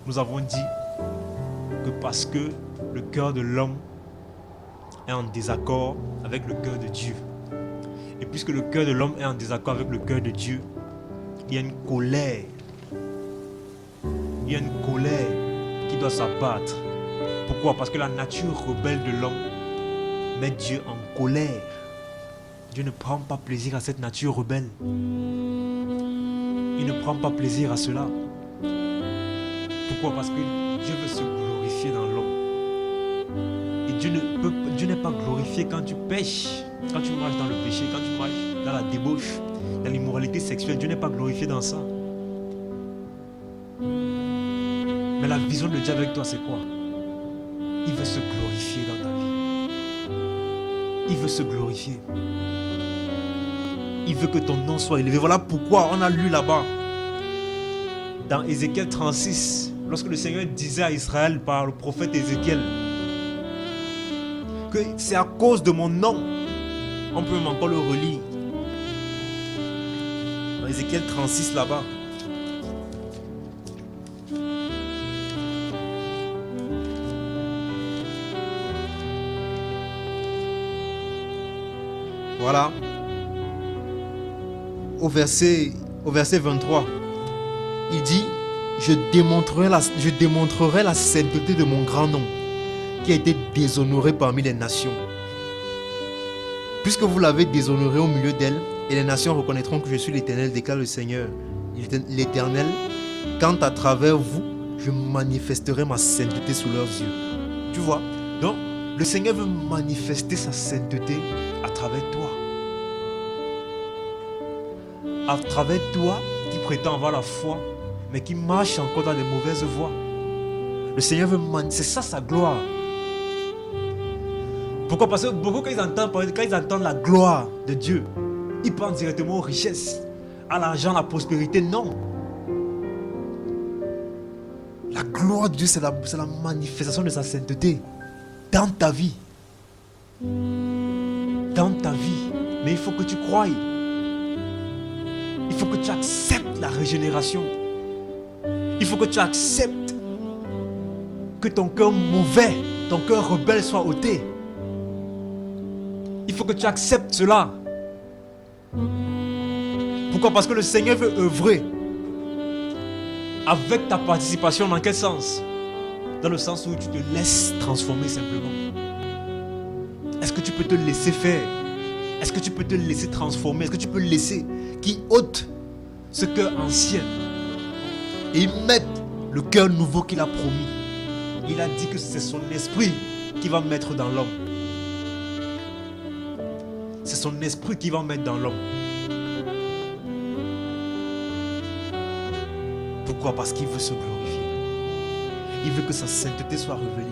Nous avons dit que parce que le cœur de l'homme est en désaccord avec le cœur de Dieu. Et puisque le cœur de l'homme est en désaccord avec le cœur de Dieu, il y a une colère. Il y a une colère qui doit s'abattre. Pourquoi? Parce que la nature rebelle de l'homme met Dieu en colère. Dieu ne prend pas plaisir à cette nature rebelle. Il ne prend pas plaisir à cela. Pourquoi? Parce que Dieu veut se glorifier dans l'homme. Et Dieu n'est pas glorifié quand tu pêches, quand tu marches dans le péché, quand tu marches dans la débauche, dans l'immoralité sexuelle. Dieu n'est pas glorifié dans ça. Mais la vision de Dieu avec toi, c'est quoi? Il veut se glorifier dans ta vie. Il veut se glorifier. Il veut que ton nom soit élevé. Voilà pourquoi on a lu là-bas, dans Ézéchiel 36, lorsque le Seigneur disait à Israël par le prophète Ézéchiel que c'est à cause de mon nom. On peut même encore le relire. Dans Ézéchiel 36 là-bas. Voilà. Au verset 23, il dit: je démontrerai la sainteté de mon grand nom, qui a été déshonoré parmi les nations. Puisque vous l'avez déshonoré au milieu d'elles, et les nations reconnaîtront que je suis l'Éternel, déclare le Seigneur, l'Éternel, quand à travers vous, je manifesterai ma sainteté sous leurs yeux. Tu vois? Donc, le Seigneur veut manifester sa sainteté à travers toi. À travers toi qui prétends avoir la foi, mais qui marche encore dans les mauvaises voies. Le Seigneur veut manifester, c'est ça sa gloire. Pourquoi? Parce que beaucoup, quand ils entendent la gloire de Dieu, ils pensent directement aux richesses, à l'argent, à la prospérité. Non. La gloire de Dieu, c'est la manifestation de sa sainteté dans ta vie. Dans ta vie. Mais il faut que tu croies. Il faut que tu acceptes la régénération. Il faut que tu acceptes que ton cœur mauvais, ton cœur rebelle soit ôté. Il faut que tu acceptes cela. Pourquoi? Parce que le Seigneur veut œuvrer avec ta participation. Dans quel sens? Dans le sens où tu te laisses transformer simplement. Est-ce que tu peux te laisser faire? Est-ce que tu peux te laisser transformer? Est-ce que tu peux laisser qu'il ôte ce cœur ancien et mette le cœur nouveau qu'il a promis? Il a dit que c'est son esprit qui va mettre dans l'homme. C'est son esprit qui va mettre dans l'homme. Pourquoi? Parce qu'il veut se glorifier. Il veut que sa sainteté soit révélée.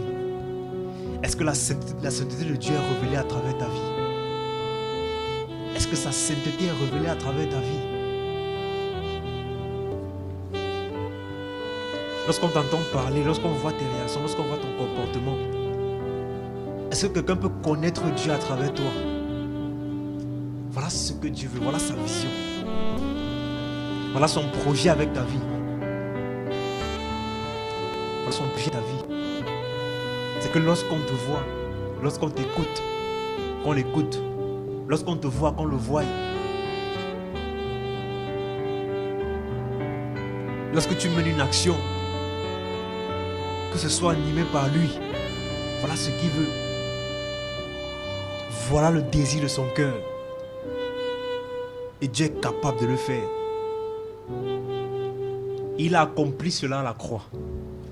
Est-ce que la sainteté de Dieu est révélée à travers ta vie? Est-ce que sa sainteté est révélée à travers ta vie? Lorsqu'on t'entend parler, lorsqu'on voit tes réactions, lorsqu'on voit ton comportement, est-ce que quelqu'un peut connaître Dieu à travers toi? Voilà ce que Dieu veut, voilà sa vision. Voilà son projet avec ta vie. Voilà son projet de ta vie. C'est que lorsqu'on te voit, lorsqu'on t'écoute, qu'on l'écoute, lorsqu'on te voit, qu'on le voie. Lorsque tu mènes une action, que ce soit animé par lui, voilà ce qu'il veut. Voilà le désir de son cœur. Et Dieu est capable de le faire. Il a accompli cela à la croix.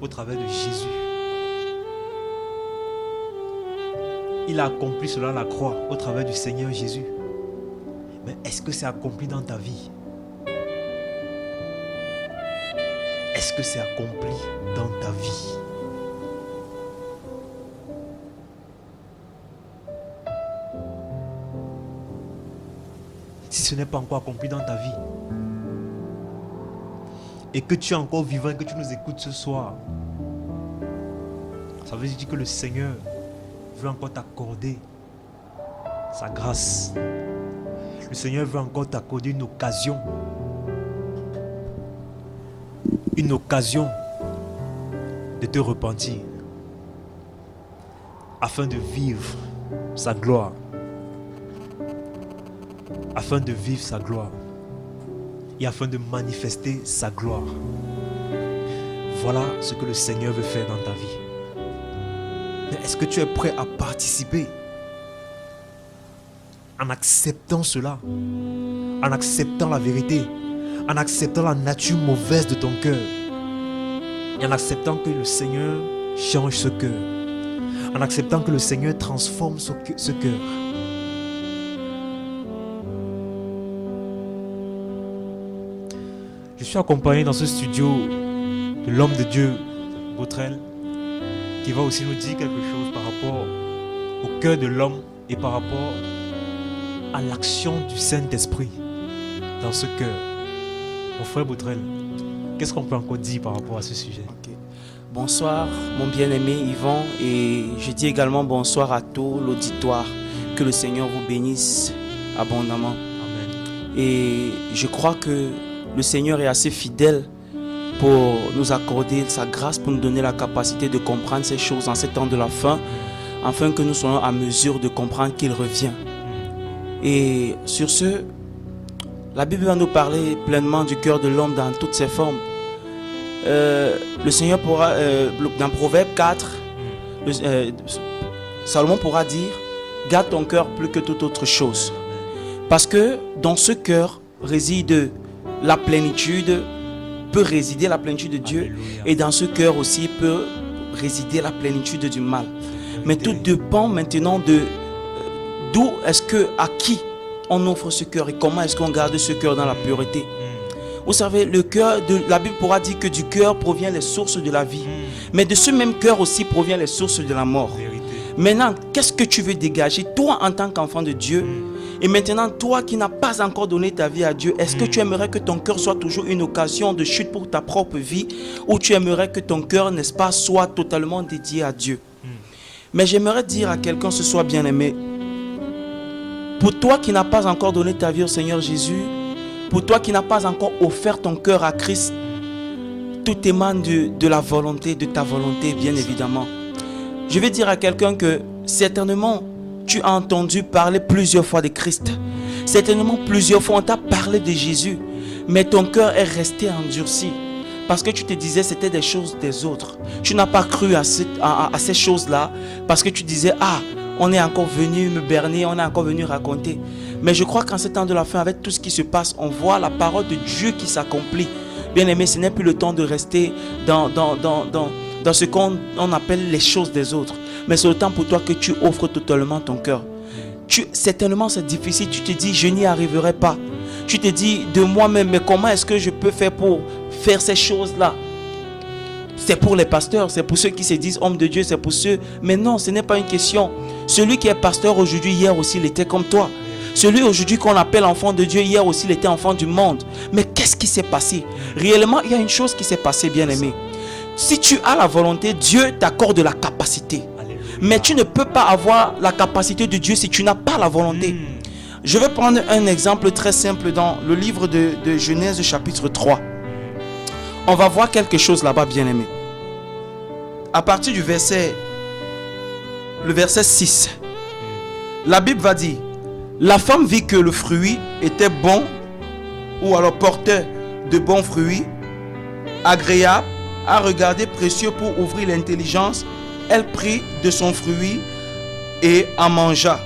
au travers de Jésus. Il a accompli cela à la croix au travers du Seigneur Jésus. Mais est-ce que c'est accompli dans ta vie? Est-ce que c'est accompli dans ta vie? Si ce n'est pas encore accompli dans ta vie, et que tu es encore vivant et que tu nous écoutes ce soir, ça veut dire que le Seigneur veut encore t'accorder sa grâce. Le Seigneur veut encore t'accorder une occasion de te repentir afin de vivre sa gloire. Afin de vivre sa gloire et afin de manifester sa gloire. Voilà ce que le Seigneur veut faire dans ta vie. Mais est-ce que tu es prêt à participer en acceptant cela, en acceptant la vérité, en acceptant la nature mauvaise de ton cœur et en acceptant que le Seigneur change ce cœur, en acceptant que le Seigneur transforme ce cœur? Je suis accompagné dans ce studio de l'homme de Dieu, Botrel, qui va aussi nous dire quelque chose par rapport au cœur de l'homme et par rapport à l'action du Saint-Esprit dans ce cœur. Mon frère Botrel, qu'est-ce qu'on peut encore dire par rapport à ce sujet? Okay. Bonsoir mon bien-aimé Yvan, et je dis également bonsoir à tout l'auditoire. Que le Seigneur vous bénisse abondamment. Amen. Et je crois que le Seigneur est assez fidèle pour nous accorder sa grâce, pour nous donner la capacité de comprendre ces choses en ces temps de la fin, afin que nous soyons à mesure de comprendre qu'il revient. Et sur ce, la Bible va nous parler pleinement du cœur de l'homme dans toutes ses formes. Le Seigneur pourra, dans Proverbe 4, Salomon pourra dire: garde ton cœur plus que toute autre chose. Parce que dans ce cœur réside la plénitude, peut résider la plénitude de Dieu. Alléluia. Et dans ce cœur aussi peut résider la plénitude du mal. Mais tout dépend maintenant de d'où est-ce que, à qui on offre ce cœur et comment est-ce qu'on garde ce cœur dans la pureté. Vous savez, le cœur, la Bible pourra dire que du cœur provient les sources de la vie. Mais de ce même cœur aussi provient les sources de la mort. Maintenant, qu'est-ce que tu veux dégager, toi en tant qu'enfant de Dieu? Et maintenant, toi qui n'as pas encore donné ta vie à Dieu, est-ce que tu aimerais que ton cœur soit toujours une occasion de chute pour ta propre vie, ou tu aimerais que ton cœur, n'est-ce pas, soit totalement dédié à Dieu? Mais j'aimerais dire à quelqu'un ce soir, bien-aimé, pour toi qui n'as pas encore donné ta vie au Seigneur Jésus, pour toi qui n'as pas encore offert ton cœur à Christ, tout émane de la volonté, de ta volonté, bien évidemment. Je vais dire à quelqu'un que certainement, tu as entendu parler plusieurs fois de Christ. Certainement, plusieurs fois, on t'a parlé de Jésus. Mais ton cœur est resté endurci. Parce que tu te disais c'était des choses des autres. Tu n'as pas cru à ces choses-là. Parce que tu disais, ah, on est encore venu me berner, on est encore venu raconter. Mais je crois qu'en ce temps de la fin, avec tout ce qui se passe, on voit la parole de Dieu qui s'accomplit. Bien aimé, ce n'est plus le temps de rester dans ce qu'on appelle les choses des autres. Mais c'est le temps pour toi que tu offres totalement ton cœur. Certainement c'est difficile, tu te dis je n'y arriverai pas. Tu te dis de moi-même, mais comment est-ce que je peux faire pour faire ces choses-là? C'est pour les pasteurs, c'est pour ceux qui se disent hommes de Dieu, c'est pour ceux... Mais non, ce n'est pas une question. Celui qui est pasteur aujourd'hui, hier aussi, il était comme toi. Celui aujourd'hui qu'on appelle enfant de Dieu, hier aussi, il était enfant du monde. Mais qu'est-ce qui s'est passé? Réellement, il y a une chose qui s'est passée, bien-aimé. Si tu as la volonté, Dieu t'accorde la capacité. Mais tu ne peux pas avoir la capacité de Dieu si tu n'as pas la volonté. Je vais prendre un exemple très simple dans le livre de Genèse chapitre 3. On va voir quelque chose là-bas, bien-aimé. À partir du verset 6, la Bible va dire: la femme vit que le fruit était bon, ou alors porteur de bons fruits, agréable à regarder, précieux pour ouvrir l'intelligence. Elle prit de son fruit et en mangea.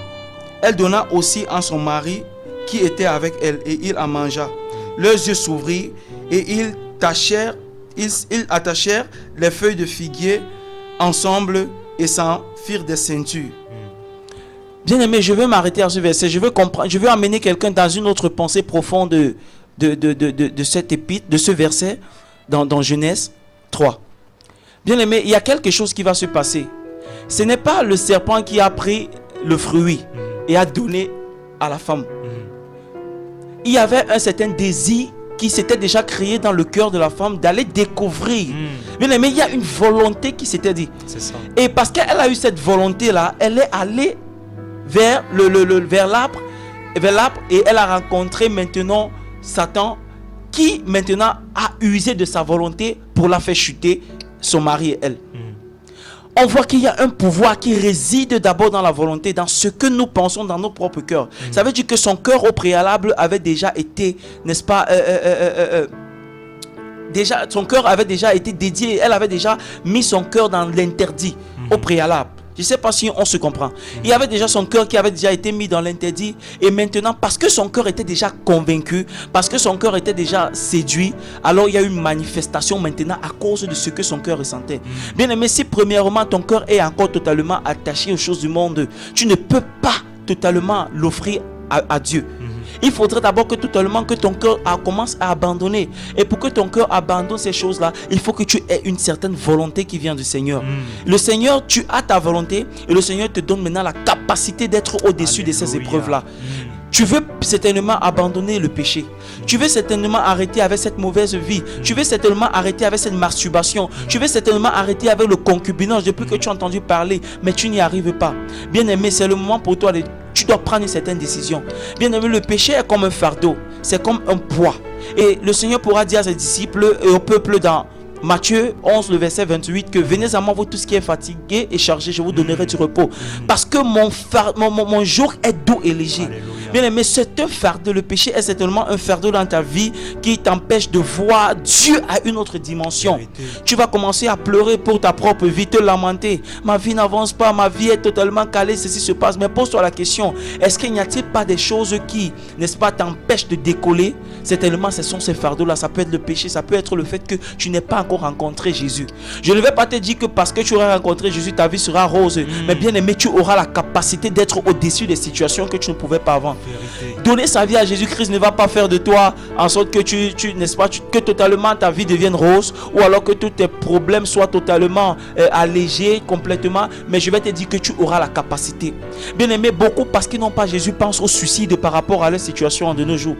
Elle donna aussi à son mari qui était avec elle, et il en mangea. Leurs yeux s'ouvrirent et ils tâchèrent ils attachèrent les feuilles de figuier ensemble et s'en firent des ceintures. Bien aimé, je veux m'arrêter à ce verset. Je veux amener quelqu'un dans une autre pensée profonde de cette épître, de ce verset dans Genèse 3. Bien aimé, il y a quelque chose qui va se passer. Ce n'est pas le serpent qui a pris le fruit et a donné à la femme. Il y avait un certain désir qui s'était déjà créé dans le cœur de la femme d'aller découvrir. Bien aimé, il y a une volonté qui s'était dit. C'est ça. Et parce qu'elle a eu cette volonté-là, elle est allée vers l'arbre et elle a rencontré maintenant Satan qui maintenant a usé de sa volonté pour la faire chuter, son mari et elle. On voit qu'il y a un pouvoir qui réside d'abord dans la volonté, dans ce que nous pensons dans nos propres cœurs. Ça veut dire que son cœur au préalable avait déjà été, n'est-ce pas, déjà, son cœur avait déjà été dédié, elle avait déjà mis son cœur dans l'interdit au préalable. Je ne sais pas si on se comprend. Il y avait déjà son cœur qui avait déjà été mis dans l'interdit. Et maintenant, parce que son cœur était déjà convaincu, parce que son cœur était déjà séduit, alors il y a une manifestation maintenant à cause de ce que son cœur ressentait. Bien aimé, si premièrement ton cœur est encore totalement attaché aux choses du monde, tu ne peux pas totalement l'offrir à Dieu. Il faudrait d'abord que totalement que ton cœur commence à abandonner. Et pour que ton cœur abandonne ces choses-là, il faut que tu aies une certaine volonté qui vient du Seigneur. Le Seigneur, tu as ta volonté et le Seigneur te donne maintenant la capacité d'être au-dessus de ces épreuves-là. Tu veux certainement abandonner le péché. Tu veux certainement arrêter avec cette mauvaise vie. Tu veux certainement arrêter avec cette masturbation. Tu veux certainement arrêter avec le concubinage depuis que tu as entendu parler, mais tu n'y arrives pas. Bien aimé, c'est le moment pour toi tu dois prendre une certaine décision. Bien aimé, le péché est comme un fardeau. C'est comme un poids. Et le Seigneur pourra dire à ses disciples et au peuple dans Matthieu 11, le verset 28, que venez à moi, vous tous qui êtes fatigués et chargés, je vous donnerai du repos. Parce que mon jour est doux et léger. Bien aimé, c'est un fardeau. Le péché est certainement un fardeau dans ta vie qui t'empêche de voir Dieu à une autre dimension. Tu vas commencer à pleurer pour ta propre vie, te lamenter. Ma vie n'avance pas, ma vie est totalement calée, ceci se passe. Mais pose-toi la question, est-ce qu'il n'y a-t-il pas des choses qui, n'est-ce pas, t'empêchent de décoller? Certainement, ce sont ces fardeaux-là. Ça peut être le péché, ça peut être le fait que tu n'es pas encore rencontré Jésus. Je ne vais pas te dire que parce que tu auras rencontré Jésus, ta vie sera rose. Mais bien aimé, tu auras la capacité d'être au-dessus des situations que tu ne pouvais pas avant. Donner sa vie à Jésus-Christ ne va pas faire de toi en sorte que n'est-ce pas, que totalement ta vie devienne rose, ou alors que tous tes problèmes soient totalement allégés complètement. Mais je vais te dire que tu auras la capacité. Bien aimé, beaucoup parce qu'ils n'ont pas Jésus pensent au suicide par rapport à leur situation de nos jours.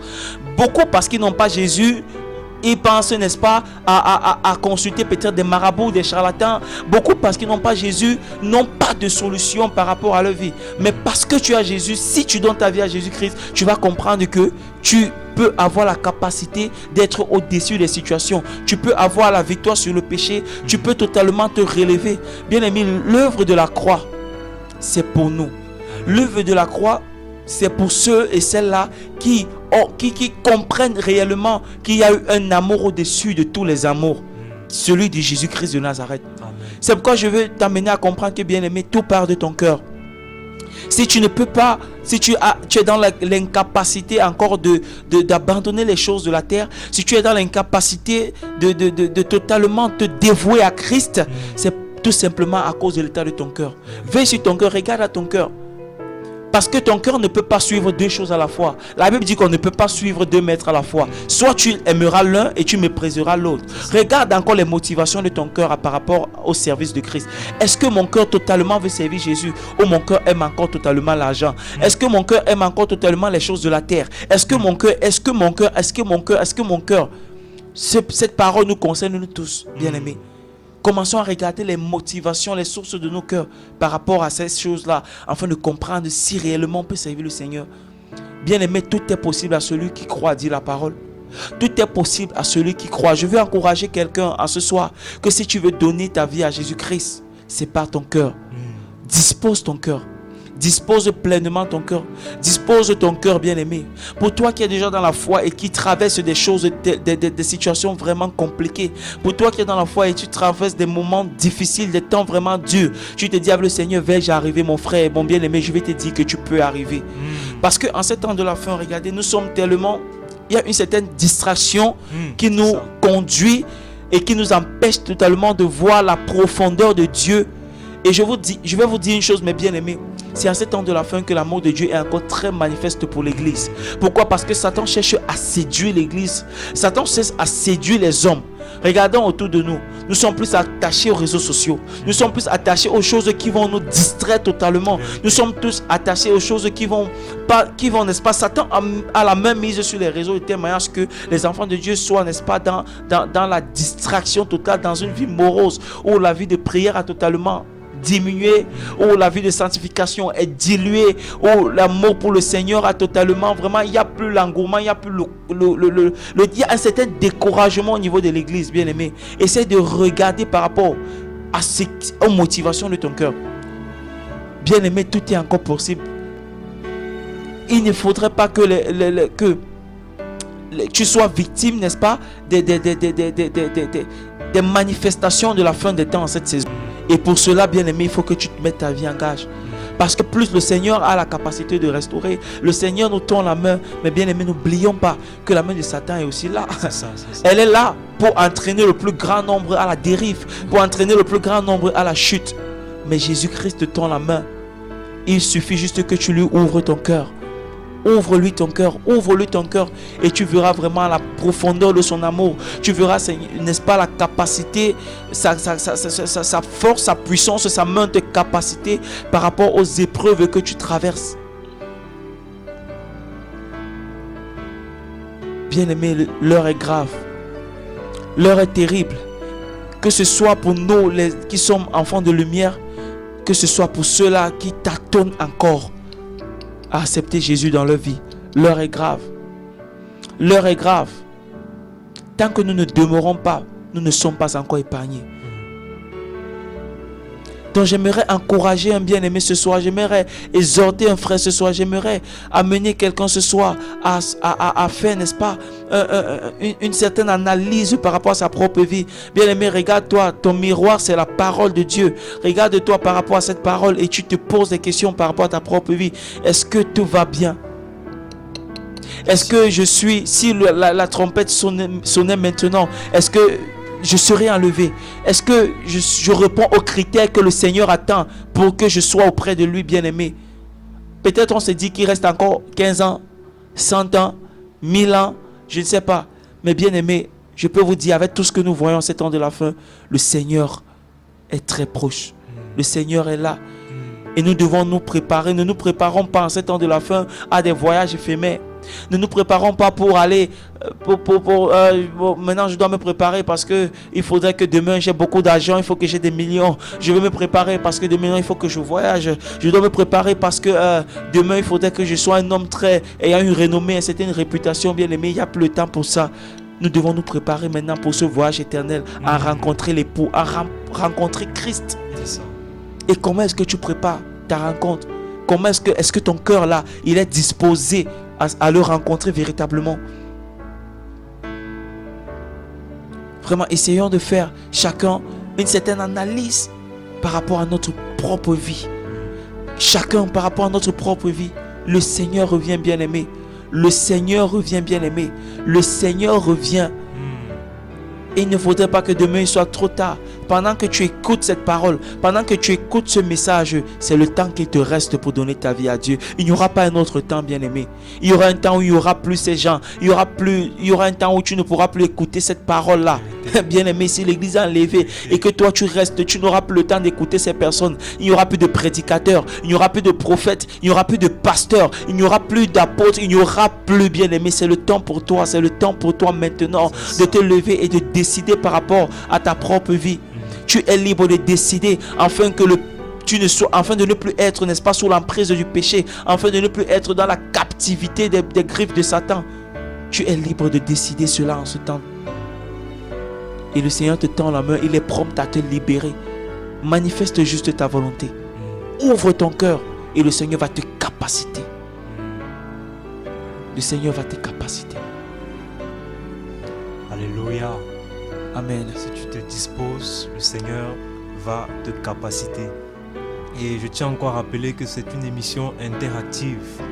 Beaucoup parce qu'ils n'ont pas Jésus, ils pensent, n'est-ce pas, à consulter peut-être des marabouts, des charlatans. Beaucoup parce qu'ils n'ont pas Jésus, n'ont pas de solution par rapport à leur vie. Mais parce que tu as Jésus, si tu donnes ta vie à Jésus-Christ, tu vas comprendre que tu peux avoir la capacité d'être au-dessus des situations. Tu peux avoir la victoire sur le péché. Tu peux totalement te relever. Bien aimé, l'œuvre de la croix, c'est pour nous. L'œuvre de la croix, c'est pour ceux et celles-là qui comprennent réellement qu'il y a eu un amour au-dessus de tous les amours, celui de Jésus-Christ de Nazareth. Amen. C'est pourquoi je veux t'amener à comprendre que, bien aimé, tout part de ton cœur. Si tu ne peux pas, si tu es dans l'incapacité encore d'abandonner les choses de la terre, si tu es dans l'incapacité de totalement te dévouer à Christ, c'est tout simplement à cause de l'état de ton cœur. Veille sur ton cœur, regarde à ton cœur. Parce que ton cœur ne peut pas suivre deux choses à la fois. La Bible dit qu'on ne peut pas suivre deux maîtres à la fois. Soit tu aimeras l'un et tu mépriseras l'autre. Regarde encore les motivations de ton cœur par rapport au service de Christ. Est-ce que mon cœur totalement veut servir Jésus, ou mon cœur aime encore totalement l'argent? Est-ce que mon cœur aime encore totalement les choses de la terre? Est-ce que mon cœur, cette parole nous concerne nous tous, bien aimés. Commençons à regarder les motivations, les sources de nos cœurs par rapport à ces choses-là, afin de comprendre si réellement on peut servir le Seigneur. Bien aimé, tout est possible à celui qui croit, dit la parole. Tout est possible à celui qui croit. Je veux encourager quelqu'un à ce soir que si tu veux donner ta vie à Jésus-Christ, c'est par ton cœur. Dispose ton cœur. Dispose pleinement ton cœur. Dispose ton cœur, bien-aimé. Pour toi qui es déjà dans la foi et qui traverse des choses, des situations vraiment compliquées. Pour toi qui es dans la foi et tu traverses des moments difficiles, des temps vraiment durs. Tu te dis, le Seigneur, vais-je arriver, mon frère, mon bien-aimé, je vais te dire que tu peux arriver. Parce qu'en ces temps de la fin, regardez, nous sommes tellement... Il y a une certaine distraction qui nous conduit et qui nous empêche totalement de voir la profondeur de Dieu. Et je vais vous dire une chose, mes bien-aimés. C'est à ce temps de la fin que l'amour de Dieu est encore très manifeste pour l'église. Pourquoi? Parce que Satan cherche à séduire l'église. Satan cherche à séduire les hommes. Regardons autour de nous. Nous sommes plus attachés aux réseaux sociaux. Nous sommes plus attachés aux choses qui vont nous distraire totalement. Nous sommes tous attachés aux choses qui vont, n'est-ce pas? Satan a la main mise sur les réseaux de telle manière que les enfants de Dieu soient, n'est-ce pas, dans la distraction totale, dans une vie morose, où la vie de prière a totalement diminué, où la vie de sanctification est diluée, où l'amour pour le Seigneur a totalement, vraiment, il n'y a plus l'engouement, il n'y a plus il y a un certain découragement au niveau de l'église, bien aimé. Essaie de regarder par rapport aux motivations de ton cœur. Bien aimé, tout est encore possible. Il ne faudrait pas que tu sois victime, n'est-ce pas, des manifestations de la fin des temps en cette saison. Et pour cela, bien aimé, il faut que tu te mettes ta vie en gage. Parce que plus le Seigneur a la capacité de restaurer, le Seigneur nous tend la main. Mais bien aimé, n'oublions pas que la main de Satan est aussi là. C'est ça. Elle est là pour entraîner le plus grand nombre à la dérive, pour entraîner le plus grand nombre à la chute. Mais Jésus-Christ te tend la main. Il suffit juste que tu lui ouvres ton cœur. Ouvre-lui ton cœur, et tu verras vraiment la profondeur de son amour. Tu verras, n'est-ce pas, la capacité, sa force, sa puissance, sa maintes capacité par rapport aux épreuves que tu traverses. Bien-aimé, l'heure est grave. L'heure est terrible. Que ce soit pour nous qui sommes enfants de lumière, que ce soit pour ceux-là qui tâtonnent encore à accepter Jésus dans leur vie. L'heure est grave. L'heure est grave. Tant que nous ne demeurons pas, nous ne sommes pas encore épargnés. Donc j'aimerais encourager un bien-aimé ce soir. J'aimerais exhorter un frère ce soir. J'aimerais amener quelqu'un ce soir à faire, n'est-ce pas, une certaine analyse par rapport à sa propre vie. Bien-aimé, regarde-toi. Ton miroir, c'est la parole de Dieu. Regarde-toi par rapport à cette parole et tu te poses des questions par rapport à ta propre vie. Est-ce que tout va bien? Est-ce que si la trompette sonnait maintenant, est-ce que je serai enlevé? Est-ce que je réponds aux critères que le Seigneur attend pour que je sois auprès de lui, bien-aimé? Peut-être on se dit qu'il reste encore 15 ans, 100 ans, 1000 ans, je ne sais pas. Mais bien-aimé, je peux vous dire, avec tout ce que nous voyons en ces temps de la fin, le Seigneur est très proche. Le Seigneur est là. Et nous devons nous préparer. Ne nous préparons pas en ces temps de la fin à des voyages éphémères. Ne nous préparons pas pour aller maintenant je dois me préparer parce que il faudrait que demain j'ai beaucoup d'argent, il faut que j'ai des millions. Je vais me préparer parce que demain il faut que je voyage. Je dois me préparer parce que demain il faudrait que je sois un homme ayant une renommée, une réputation, bien aimé. Il n'y a plus le temps pour ça. Nous devons nous préparer maintenant pour ce voyage éternel, à rencontrer l'époux, à rencontrer Christ. C'est ça. Et comment est-ce que tu prépares ta rencontre? Comment est-ce que ton cœur là, il est disposé à le rencontrer véritablement? Vraiment, essayons de faire chacun une certaine analyse par rapport à notre propre vie. Chacun par rapport à notre propre vie. Le Seigneur revient, bien-aimé. Le Seigneur revient, bien-aimé. Le Seigneur revient. Et il ne faudrait pas que demain il soit trop tard. Pendant que tu écoutes cette parole, pendant que tu écoutes ce message, c'est le temps qu'il te reste pour donner ta vie à Dieu. Il n'y aura pas un autre temps, bien-aimé. Il y aura un temps où il n'y aura plus ces gens. Il y aura un temps où tu ne pourras plus écouter cette parole-là. Bien-aimé, si l'église est enlevée et que toi tu restes, tu n'auras plus le temps d'écouter ces personnes. Il n'y aura plus de prédicateurs, il n'y aura plus de prophètes, il n'y aura plus de pasteurs, il n'y aura plus d'apôtres, il n'y aura plus, bien-aimé. C'est le temps pour toi, c'est le temps pour toi maintenant de te lever et de décider par rapport à ta propre vie. Tu es libre de décider afin de ne plus être, n'est-ce pas, sous l'emprise du péché, afin de ne plus être dans la captivité des griffes de Satan. Tu es libre de décider cela en ce temps. Et le Seigneur te tend la main, il est prompt à te libérer. Manifeste juste ta volonté. Ouvre ton cœur et le Seigneur va te capaciter. Le Seigneur va te capaciter. Alléluia. Amen. Si tu te disposes, le Seigneur va te capaciter. Et je tiens encore à rappeler que c'est une émission interactive.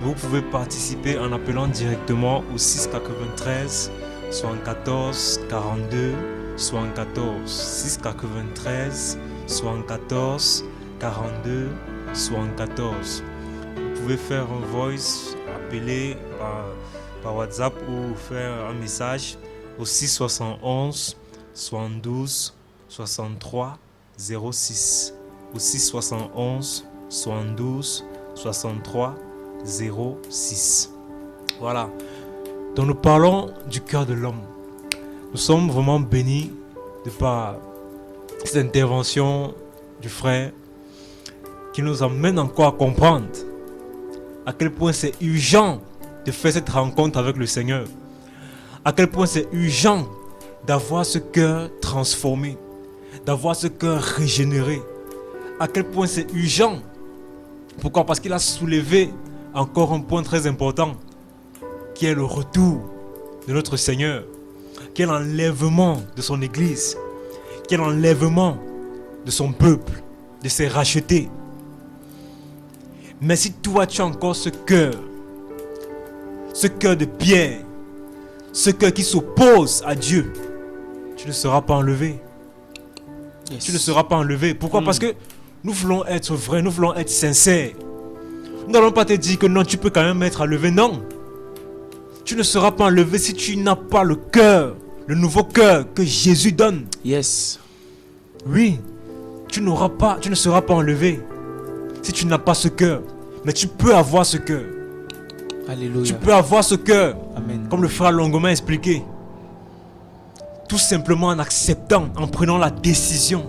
Vous pouvez participer en appelant directement au 693 74 42 74 693 74 42 74. Vous pouvez faire un voice, appeler par WhatsApp ou faire un message au 671 72 63 06. Au 671 72 63 06. Voilà. Donc nous parlons du cœur de l'homme. Nous sommes vraiment bénis de par cette intervention du frère qui nous amène encore à comprendre à quel point c'est urgent de faire cette rencontre avec le Seigneur. À quel point c'est urgent d'avoir ce cœur transformé, d'avoir ce cœur régénéré. À quel point c'est urgent. Pourquoi? Parce qu'il a soulevé encore un point très important, qui est le retour de notre Seigneur, qui est l'enlèvement de son Église, qui est l'enlèvement de son peuple, de ses rachetés. Mais si toi tu as encore ce cœur de pierre, ce cœur qui s'oppose à Dieu, tu ne seras pas enlevé. Tu ne seras pas enlevé. Pourquoi? Parce que nous voulons être vrais, nous voulons être sincères. Nous n'allons pas te dire que non, tu peux quand même être enlevé. Non. Tu ne seras pas enlevé si tu n'as pas le cœur, le nouveau cœur que Jésus donne. Yes. Oui, tu ne seras pas enlevé si tu n'as pas ce cœur. Mais tu peux avoir ce cœur. Alléluia. Tu peux avoir ce cœur. Amen. Comme le frère Longoman a expliqué. Tout simplement en acceptant, en prenant la décision.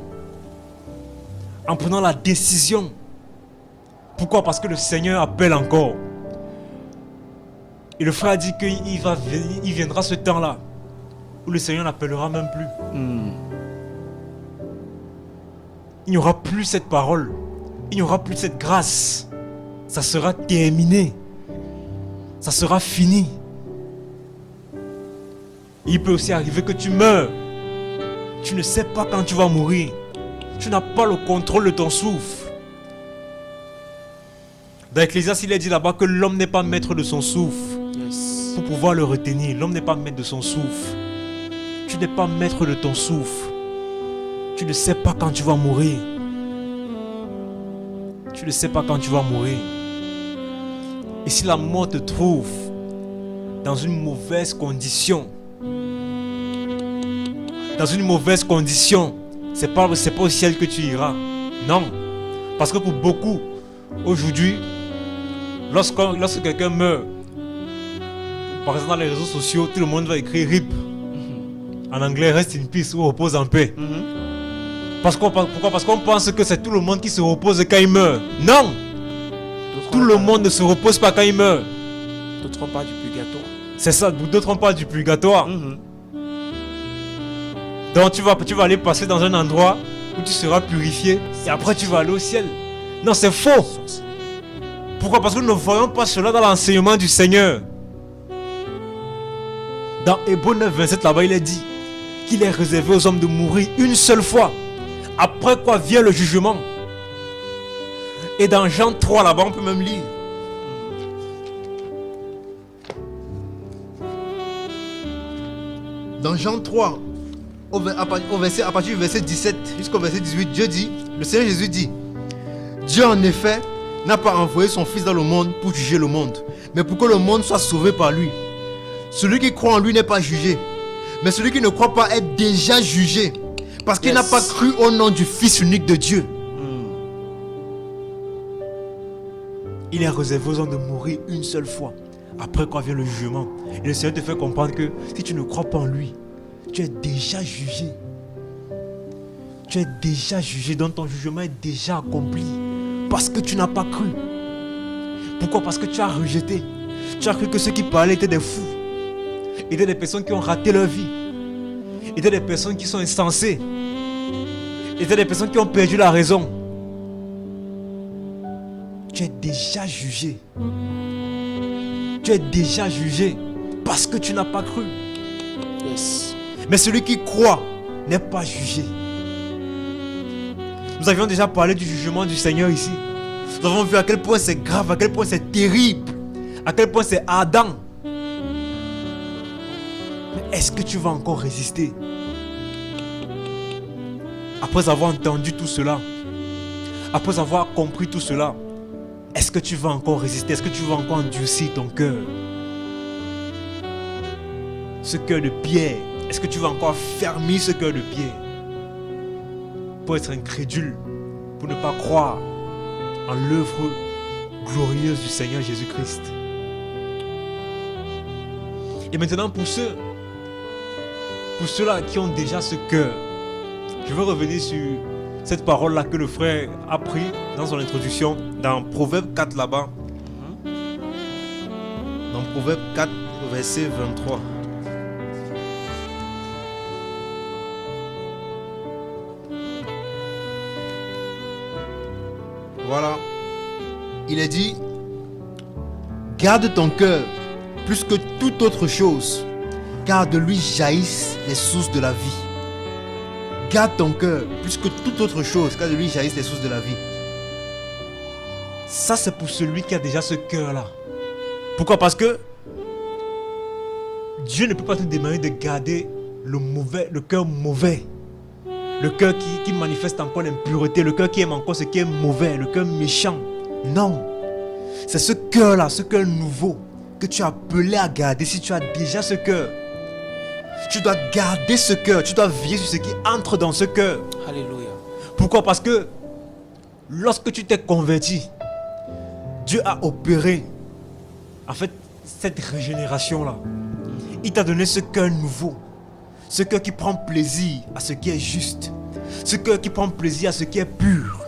En prenant la décision. Pourquoi? Parce que le Seigneur appelle encore. Et le frère a dit qu'il viendra ce temps-là où le Seigneur n'appellera même plus. Il n'y aura plus cette parole. Il n'y aura plus cette grâce. Ça sera terminé. Ça sera fini. Il peut aussi arriver que tu meurs. Tu ne sais pas quand tu vas mourir. Tu n'as pas le contrôle de ton souffle. Dans Ecclésiaste, il est dit là-bas que l'homme n'est pas maître de son souffle. Yes. Pour pouvoir le retenir, l'homme n'est pas maître de son souffle. Tu n'es pas maître de ton souffle. Tu ne sais pas quand tu vas mourir. Tu ne sais pas quand tu vas mourir. Et si la mort te trouve dans une mauvaise condition, c'est pas au ciel que tu iras. Non. Parce que pour beaucoup, aujourd'hui, lorsque quelqu'un meurt, par exemple dans les réseaux sociaux, tout le monde va écrire RIP. En anglais, rest in peace ou repose en paix. Pourquoi? Parce qu'on pense que c'est tout le monde qui se repose quand il meurt. Non! Tout le monde ne se repose pas quand il meurt. D'autres parlent du purgatoire. C'est ça, d'autres parlent du purgatoire. Donc tu vas aller passer dans un endroit où tu seras purifié et après tu vas aller au ciel. Non, c'est faux. Pourquoi? Parce que nous ne voyons pas cela dans l'enseignement du Seigneur. Dans Hébreux 9, 27, là-bas, il est dit qu'il est réservé aux hommes de mourir une seule fois. Après quoi vient le jugement. Et dans Jean 3, là-bas, on peut même lire. Dans Jean 3, à partir du verset 17 jusqu'au verset 18, le Seigneur Jésus dit: Dieu en effet n'a pas envoyé son Fils dans le monde pour juger le monde, mais pour que le monde soit sauvé par lui. Celui qui croit en lui n'est pas jugé, mais celui qui ne croit pas est déjà jugé, parce qu'il n'a pas cru au nom du Fils unique de Dieu. Il est réservé aux hommes de mourir une seule fois. Après quoi vient le jugement. Et le Seigneur te fait comprendre que si tu ne crois pas en lui, tu es déjà jugé. Tu es déjà jugé, donc ton jugement est déjà accompli. Parce que tu n'as pas cru. Pourquoi? Parce que tu as rejeté. Tu as cru que ceux qui parlaient étaient des fous. Étaient des personnes qui ont raté leur vie. Étaient des personnes qui sont insensées. Étaient des personnes qui ont perdu la raison. Tu es déjà jugé. Tu es déjà jugé parce que tu n'as pas cru. Yes. Mais celui qui croit n'est pas jugé. Nous avions déjà parlé du jugement du Seigneur ici. Nous avons vu à quel point c'est grave, à quel point c'est terrible, à quel point c'est ardent. Mais est-ce que tu vas encore résister? après avoir entendu tout cela, après avoir compris tout cela, est-ce que tu vas encore résister? Est-ce que tu vas encore endurcir ton cœur? Ce cœur de pierre, est-ce que tu vas encore fermer ce cœur de pierre pour être incrédule, pour ne pas croire en l'œuvre glorieuse du Seigneur Jésus-Christ? Et maintenant pour ceux-là qui ont déjà ce cœur, je veux revenir sur cette parole-là que le frère a pris dans son introduction, dans Proverbe 4 là-bas. Dans Proverbe 4, verset 23. Voilà. Il est dit, garde ton cœur plus que toute autre chose, car de lui jaillissent les sources de la vie. Garde ton cœur plus que toute autre chose, car de lui jaillissent les sources de la vie. Ça, c'est pour celui qui a déjà ce cœur-là. Pourquoi? Parce que Dieu ne peut pas te demander de garder le cœur mauvais. Le cœur qui manifeste encore l'impureté, le cœur qui aime encore ce qui est mauvais, le cœur méchant. Non. C'est ce cœur-là, ce cœur nouveau que tu es appelé à garder. Si tu as déjà ce cœur, tu dois garder ce cœur. Tu dois veiller sur ce qui entre dans ce cœur. Alléluia. Pourquoi? Parce que lorsque tu t'es converti, Dieu a opéré en fait cette régénération-là. Il t'a donné ce cœur nouveau. Ce cœur qui prend plaisir à ce qui est juste. Ce cœur qui prend plaisir à ce qui est pur.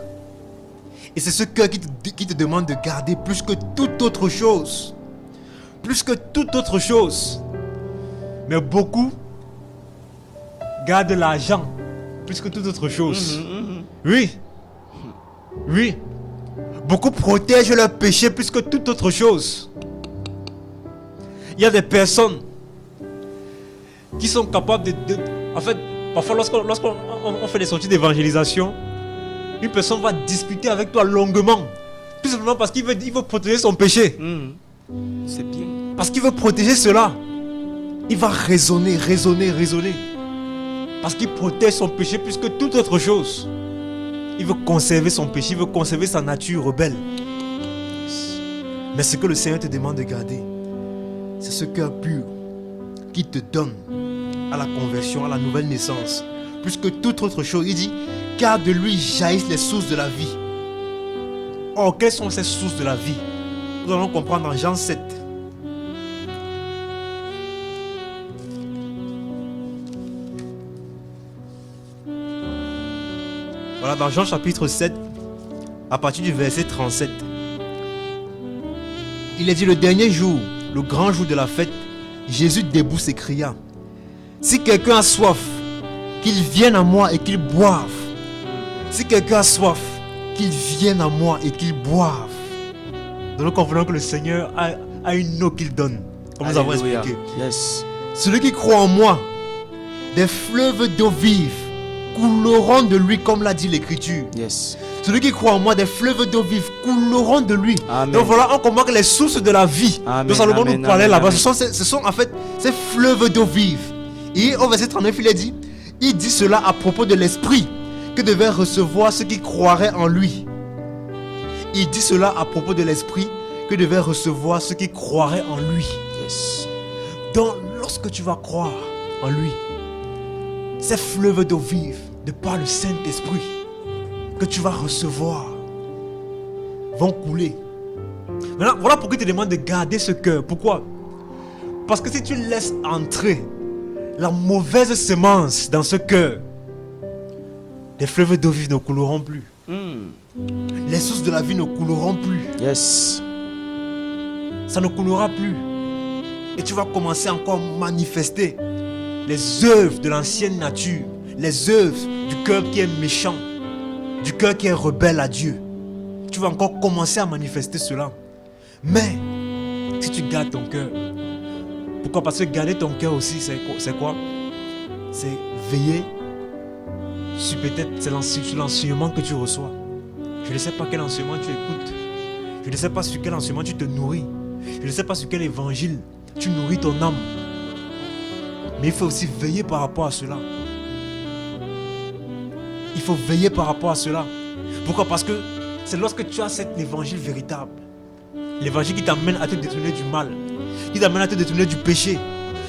Et c'est ce cœur qui te demande de garder plus que toute autre chose. Plus que toute autre chose. Mais beaucoup gardent l'argent plus que toute autre chose. Oui. Oui. Beaucoup protègent leur péché plus que toute autre chose. Il y a des personnes qui sont capables en fait, parfois lorsqu'on fait des sorties d'évangélisation, une personne va discuter avec toi longuement. Tout simplement parce qu'il veut protéger son péché. C'est bien. Parce qu'il veut protéger cela. Il va raisonner. Parce qu'il protège son péché plus que toute autre chose. Il veut conserver son péché, il veut conserver sa nature rebelle. Mais ce que le Seigneur te demande de garder, c'est ce cœur pur qui te donne à la conversion, à la nouvelle naissance. Plus que toute autre chose, il dit, car de lui jaillissent les sources de la vie. Or, quelles sont ces sources de la vie? Nous allons comprendre dans Jean 7. Voilà, dans Jean chapitre 7, à partir du verset 37. Il est dit, le dernier jour, le grand jour de la fête, Jésus debout s'écria, si quelqu'un a soif, qu'il vienne à moi et qu'il boive. Si quelqu'un a soif, qu'il vienne à moi et qu'il boive. Donc nous comprenons que le Seigneur a une eau qu'il donne, comme nous avons Alléluia. expliqué. Yes. Celui qui croit en moi, des fleuves d'eau vive couleront de lui, comme l'a dit l'Écriture. Yes. Celui qui croit en moi, des fleuves d'eau vive couleront de lui. Amen. Donc voilà, on comprend que les sources de la vie Amen, dont Salomon amen, nous parlait amen, là-bas, amen. ce sont en fait ces fleuves d'eau vive. Et au verset 39, il dit cela à propos de l'Esprit que devaient recevoir ceux qui croiraient en lui. Il dit cela à propos de l'Esprit que devaient recevoir ceux qui croiraient en lui. Yes. Donc lorsque tu vas croire en lui, ces fleuves d'eau vive, de par le Saint-Esprit, que tu vas recevoir, vont couler. Maintenant, voilà pourquoi il te demande de garder ce cœur. Pourquoi? Parce que si tu laisses entrer la mauvaise semence dans ce cœur, les fleuves d'eau vive ne couleront plus. Les sources de la vie ne couleront plus. Yes. Ça ne coulera plus. Et tu vas commencer encore à manifester les œuvres de l'ancienne nature, les œuvres du cœur qui est méchant, du cœur qui est rebelle à Dieu. Tu vas encore commencer à manifester cela. Mais si tu gardes ton cœur, pourquoi? Parce que garder ton cœur aussi, c'est quoi? C'est veiller sur peut-être sur l'enseignement que tu reçois. Je ne sais pas quel enseignement tu écoutes. Je ne sais pas sur quel enseignement tu te nourris. Je ne sais pas sur quel évangile tu nourris ton âme. Mais il faut aussi veiller par rapport à cela. Il faut veiller par rapport à cela. Pourquoi? Parce que c'est lorsque tu as cet évangile véritable, l'évangile qui t'amène à te détourner du mal, qui t'amène à te détourner du péché,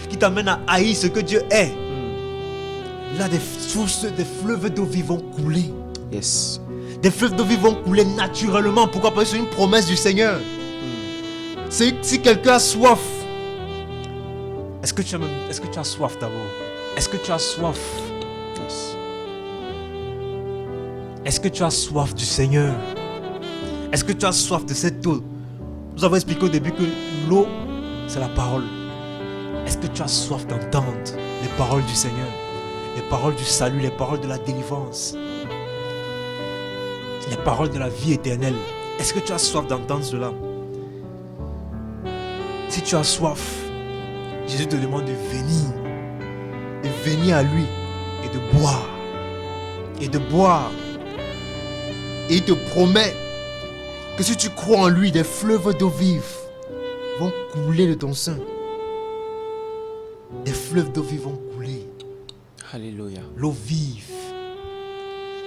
qui t'amène à haïr ce que Dieu est. Là, des sources, des fleuves d'eau vive vont couler. Yes. Des fleuves d'eau vive vont couler naturellement. Pourquoi? Parce que c'est une promesse du Seigneur. Si quelqu'un a soif, est-ce que tu as soif d'abord? Est-ce que tu as soif? Yes. Est-ce que tu as soif du Seigneur? Est-ce que tu as soif de cette eau? Nous avons expliqué au début que l'eau, c'est la parole. Est-ce que tu as soif d'entendre les paroles du Seigneur? Les paroles du salut, les paroles de la délivrance, les paroles de la vie éternelle. Est-ce que tu as soif d'entendre cela? Si tu as soif, Jésus te demande de venir à lui et de boire. Et de boire. Et il te promet que si tu crois en lui, des fleuves d'eau vive vont couler de ton sein. Des fleuves d'eau vive vont couler. Alléluia. L'eau vive.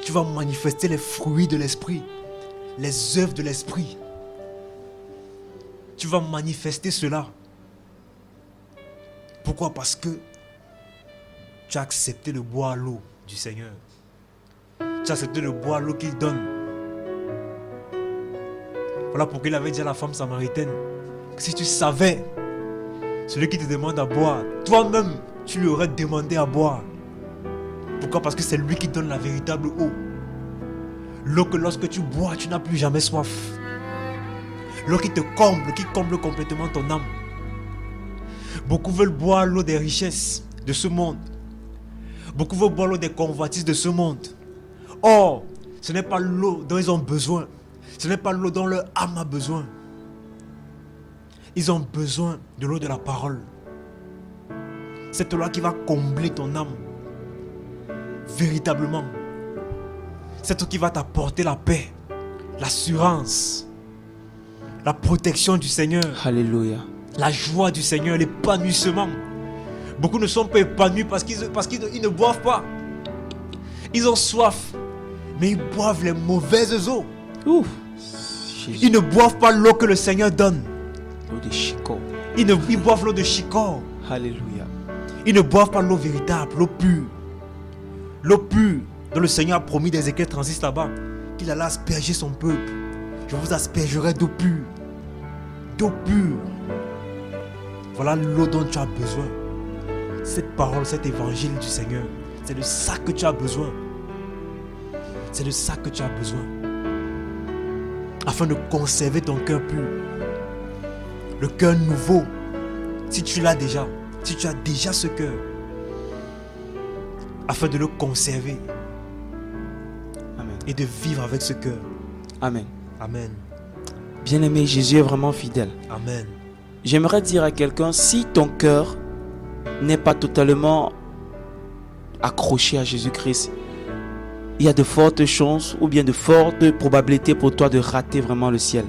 Tu vas manifester les fruits de l'esprit, les œuvres de l'esprit. Tu vas manifester cela. Pourquoi? Parce que tu as accepté de boire l'eau du Seigneur. Tu as accepté de boire l'eau qu'il donne. Voilà pourquoi il avait dit à la femme samaritaine que si tu savais, celui qui te demande à boire, toi-même, tu lui aurais demandé à boire. Pourquoi? Parce que c'est lui qui donne la véritable eau. L'eau que lorsque tu bois, tu n'as plus jamais soif. L'eau qui comble complètement ton âme. Beaucoup veulent boire l'eau des richesses de ce monde. Beaucoup veulent boire l'eau des convoitises de ce monde. Or, ce n'est pas l'eau dont ils ont besoin. Ce n'est pas l'eau dont leur âme a besoin. Ils ont besoin de l'eau de la parole. Cette eau-là qui va combler ton âme. Véritablement. Cette eau qui va t'apporter la paix, l'assurance, la protection du Seigneur. Alléluia. La joie du Seigneur, l'épanouissement. Beaucoup ne sont pas épanouis parce qu'ils ne boivent pas. Ils ont soif, mais ils boivent les mauvaises eaux. Ouf. Ils ne boivent pas l'eau que le Seigneur donne. L'eau de Chico. Ils boivent l'eau de Chicor. Alléluia. Ils ne boivent pas l'eau véritable, l'eau pure. L'eau pure dont le Seigneur a promis d'Ézéchiel 36 là-bas, qu'il allait asperger son peuple. Je vous aspergerai d'eau pure. D'eau pure. Voilà l'eau dont tu as besoin. Cette parole, cet évangile du Seigneur, c'est de ça que tu as besoin. C'est de ça que tu as besoin. Afin de conserver ton cœur pur. Le cœur nouveau. Si tu l'as déjà, si tu as déjà ce cœur, afin de le conserver. Amen. Et de vivre avec ce cœur. Amen. Amen. Bien-aimé, Jésus est vraiment fidèle. Amen. J'aimerais dire à quelqu'un, si ton cœur n'est pas totalement accroché à Jésus-Christ, il y a de fortes chances ou bien de fortes probabilités pour toi de rater vraiment le ciel.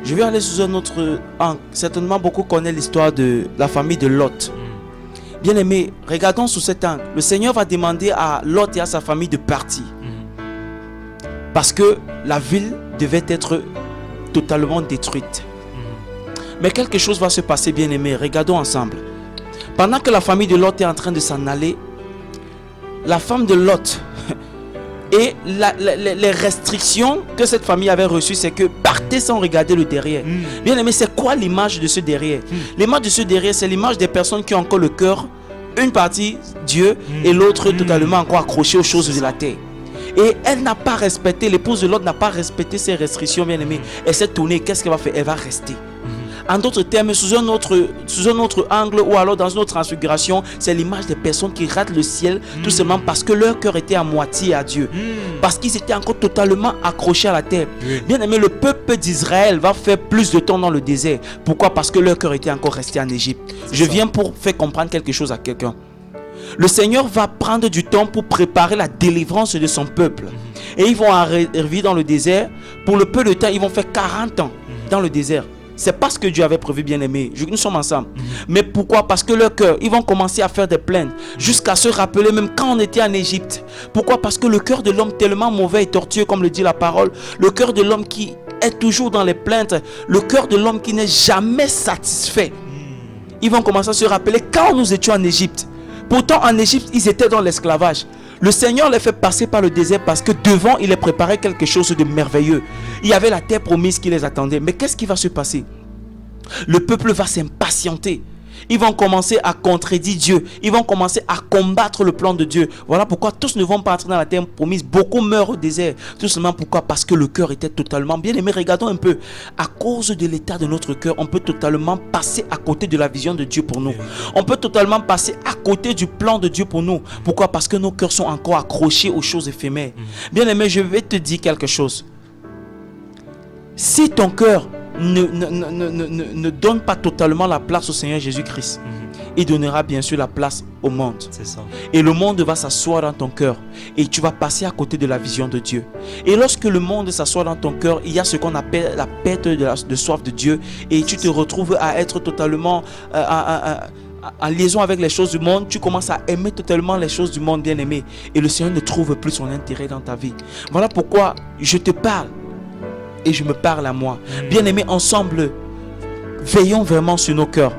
Je vais aller sous un autre angle. Certainement, beaucoup connaissent l'histoire de la famille de Lot. Bien-aimé, regardons sous cet angle. Le Seigneur va demander à Lot et à sa famille de partir. Parce que la ville devait être totalement détruite. Mais quelque chose va se passer, bien-aimé. Regardons ensemble. Pendant que la famille de Lot est en train de s'en aller, la femme de Lot et les restrictions que cette famille avait reçues, c'est que partez sans regarder le derrière. Bien-aimé, c'est quoi l'image de ce derrière? L'image de ce derrière, c'est l'image des personnes qui ont encore le cœur, une partie Dieu et l'autre totalement encore accrochée aux choses de la terre. Et elle n'a pas respecté, l'épouse de Lot n'a pas respecté ces restrictions, bien-aimé. Elle s'est tournée, qu'est-ce qu'elle va faire? Elle va rester. En d'autres termes, sous un autre angle ou alors dans une autre transfiguration, c'est l'image des personnes qui ratent le ciel tout simplement parce que leur cœur était à moitié à Dieu. Parce qu'ils étaient encore totalement accrochés à la terre. Bien aimé, le peuple d'Israël va faire plus de temps dans le désert. Pourquoi? Parce que leur cœur était encore resté en Égypte. Je viens pour faire comprendre quelque chose à quelqu'un. Le Seigneur va prendre du temps pour préparer la délivrance de son peuple. Et ils vont arriver dans le désert. Pour le peu de temps, ils vont faire 40 ans dans le désert. C'est pas ce que Dieu avait prévu, bien-aimé. Nous sommes ensemble. Mais pourquoi? Parce que leur cœur, ils vont commencer à faire des plaintes jusqu'à se rappeler même quand on était en Égypte. Pourquoi? Parce que le cœur de l'homme tellement mauvais et tortueux, comme le dit la parole, le cœur de l'homme qui est toujours dans les plaintes, le cœur de l'homme qui n'est jamais satisfait. Ils vont commencer à se rappeler quand nous étions en Égypte. Pourtant, en Égypte, ils étaient dans l'esclavage. Le Seigneur les fait passer par le désert parce que devant, il les préparait quelque chose de merveilleux. Il y avait la terre promise qui les attendait. Mais qu'est-ce qui va se passer? Le peuple va s'impatienter. Ils vont commencer à contredire Dieu. Ils vont commencer à combattre le plan de Dieu. Voilà pourquoi tous ne vont pas entrer dans la terre promise. Beaucoup meurent au désert. Tout simplement pourquoi? Parce que le cœur était totalement bien aimé. Regardons un peu. À cause de l'état de notre cœur, on peut totalement passer à côté de la vision de Dieu pour nous. On peut totalement passer à côté du plan de Dieu pour nous. Pourquoi? Parce que nos cœurs sont encore accrochés aux choses éphémères. Bien aimé, je vais te dire quelque chose. Si ton cœur ne donne pas totalement la place au Seigneur Jésus-Christ, il donnera bien sûr la place au monde. C'est ça. Et le monde va s'asseoir dans ton cœur et tu vas passer à côté de la vision de Dieu. Et lorsque le monde s'assoit dans ton cœur, il y a ce qu'on appelle la perte de soif de Dieu et tu te retrouves à être totalement en liaison avec les choses du monde. Tu commences à aimer totalement les choses du monde, bien aimé, et le Seigneur ne trouve plus son intérêt dans ta vie. Voilà pourquoi je te parle et je me parle à moi. Bien-aimés, ensemble, veillons vraiment sur nos cœurs.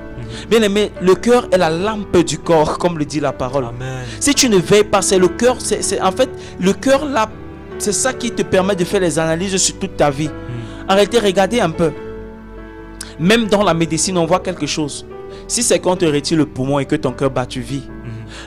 Bien-aimés, le cœur est la lampe du corps, comme le dit la parole. Amen. Si tu ne veilles pas, c'est le cœur, en fait, le cœur là, c'est ça qui te permet de faire les analyses sur toute ta vie. En réalité, regardez un peu. Même dans la médecine, on voit quelque chose. Si c'est qu'on te retire le poumon et que ton cœur bat, tu vis.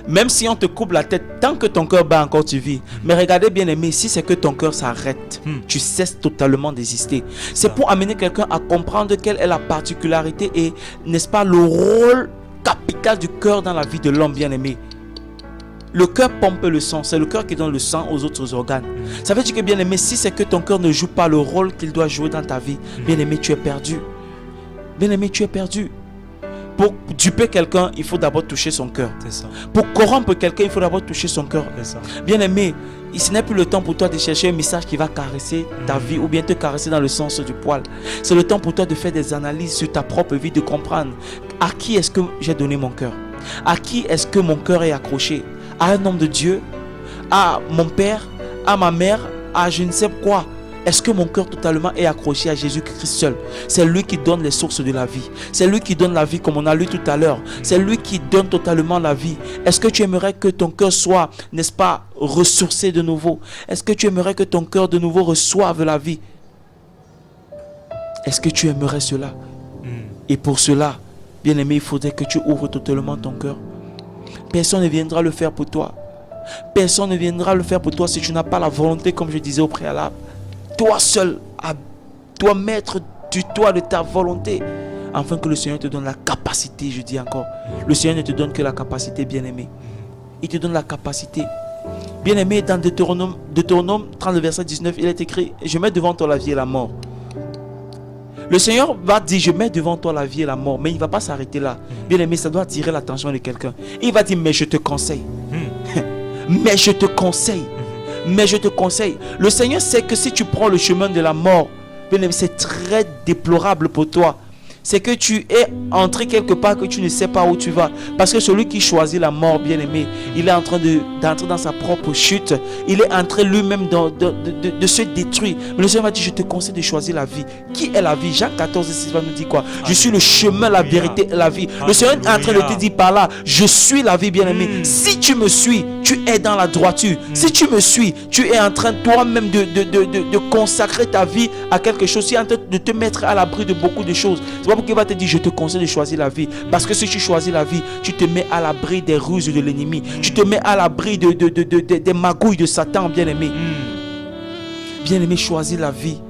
Même si on te coupe la tête, tant que ton cœur bat encore, tu vis. Mais regardez bien aimé, si c'est que ton cœur s'arrête, tu cesses totalement d'exister. C'est pour amener quelqu'un à comprendre quelle est la particularité et, n'est-ce pas, le rôle capital du cœur dans la vie de l'homme, bien aimé. Le cœur pompe le sang, c'est le cœur qui donne le sang aux autres organes. Ça veut dire que, bien aimé, si c'est que ton cœur ne joue pas le rôle qu'il doit jouer dans ta vie, bien aimé, tu es perdu. Bien aimé, tu es perdu. Pour duper quelqu'un, il faut d'abord toucher son cœur. C'est ça. Pour corrompre quelqu'un, il faut d'abord toucher son cœur. C'est ça. Bien aimé, ce n'est plus le temps pour toi de chercher un message qui va caresser ta vie ou bien te caresser dans le sens du poil. C'est le temps pour toi de faire des analyses sur ta propre vie, de comprendre à qui est-ce que j'ai donné mon cœur. À qui est-ce que mon cœur est accroché? À un homme de Dieu? À mon père? À ma mère? À je ne sais quoi? Est-ce que mon cœur totalement est accroché à Jésus-Christ seul? C'est lui qui donne les sources de la vie. C'est lui qui donne la vie comme on a lu tout à l'heure. C'est lui qui donne totalement la vie. Est-ce que tu aimerais que ton cœur soit, n'est-ce pas, ressourcé de nouveau? Est-ce que tu aimerais que ton cœur de nouveau reçoive la vie? Est-ce que tu aimerais cela? Et pour cela, bien aimé, il faudrait que tu ouvres totalement ton cœur. Personne ne viendra le faire pour toi. Personne ne viendra le faire pour toi si tu n'as pas la volonté, comme je disais au préalable. Toi seul, toi maître du toit de ta volonté, afin que le Seigneur te donne la capacité, je dis encore. Le Seigneur ne te donne que la capacité, bien-aimé. Il te donne la capacité. Bien-aimé, dans Deutéronome 30, verset 19, il est écrit, je mets devant toi la vie et la mort. Le Seigneur va dire, je mets devant toi la vie et la mort, mais il ne va pas s'arrêter là. Bien-aimé, ça doit attirer l'attention de quelqu'un. Il va dire, mais je te conseille. Mais je te conseille. Mais je te conseille. Le Seigneur sait que si tu prends le chemin de la mort, c'est très déplorable pour toi. C'est que tu es entré quelque part que tu ne sais pas où tu vas. Parce que celui qui choisit la mort, bien aimé, il est en train d'entrer dans sa propre chute. Il est en train lui-même de se détruire. Mais le Seigneur m'a dit, je te conseille de choisir la vie. Qui est la vie? Jean 14, 6 va nous dire quoi? Je suis le chemin, la vérité et la vie. Le Seigneur est en train de te dire par là, je suis la vie, bien aimé. Si tu me suis, tu es dans la droiture. Si tu me suis, tu es en train toi-même de consacrer ta vie à quelque chose. Tu es en train de te mettre à l'abri de beaucoup de choses. C'est pas pourquoi il va te dire, je te conseille de choisir la vie. Parce que si tu choisis la vie, tu te mets à l'abri des ruses de l'ennemi. Tu te mets à l'abri des magouilles de Satan, bien-aimé. Bien-aimé, choisis la vie.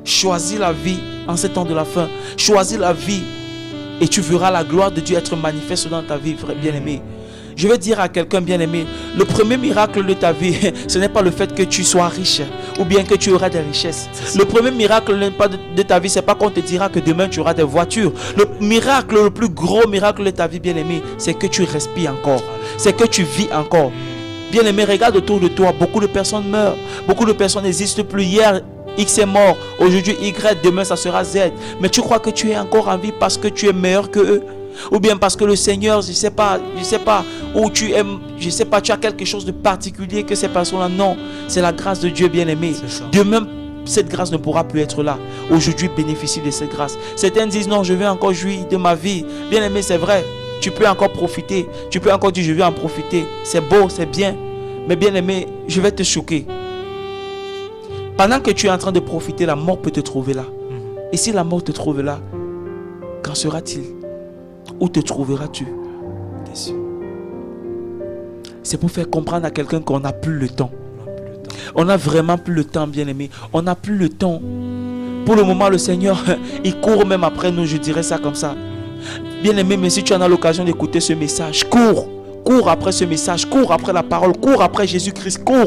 Choisis la vie en ces temps de la fin. Choisis la vie et tu verras la gloire de Dieu être manifeste dans ta vie, frère bien-aimé. Je vais dire à quelqu'un bien-aimé, le premier miracle de ta vie, ce n'est pas le fait que tu sois riche ou bien que tu auras des richesses. Le premier miracle de ta vie, ce n'est pas qu'on te dira que demain tu auras des voitures. Le miracle, le plus gros miracle de ta vie, bien-aimé, c'est que tu respires encore. C'est que tu vis encore. Bien-aimé, regarde autour de toi, beaucoup de personnes meurent. Beaucoup de personnes n'existent plus. Hier, X est mort, aujourd'hui Y, demain ça sera Z. Mais tu crois que tu es encore en vie parce que tu es meilleur que eux? Ou bien parce que le Seigneur, je sais pas, ou tu aimes, je sais pas, tu as quelque chose de particulier que ces personnes-là. Non, c'est la grâce de Dieu, bien-aimé. Demain, cette grâce ne pourra plus être là. Aujourd'hui, bénéficie de cette grâce. Certains disent non, je vais encore jouir de ma vie. Bien-aimé, c'est vrai. Tu peux encore profiter. Tu peux encore dire je vais en profiter. C'est beau, c'est bien. Mais bien-aimé, je vais te choquer. Pendant que tu es en train de profiter, la mort peut te trouver là. Et si la mort te trouve là, qu'en sera-t-il? Où te trouveras-tu? C'est pour faire comprendre à quelqu'un qu'on n'a plus le temps. On n'a vraiment plus le temps, bien-aimé. On n'a plus le temps. Pour le moment, le Seigneur, il court même après nous, je dirais ça comme ça. Bien-aimé, mais si tu en as l'occasion d'écouter ce message, cours. Cours après ce message, cours après la parole, cours après Jésus-Christ, cours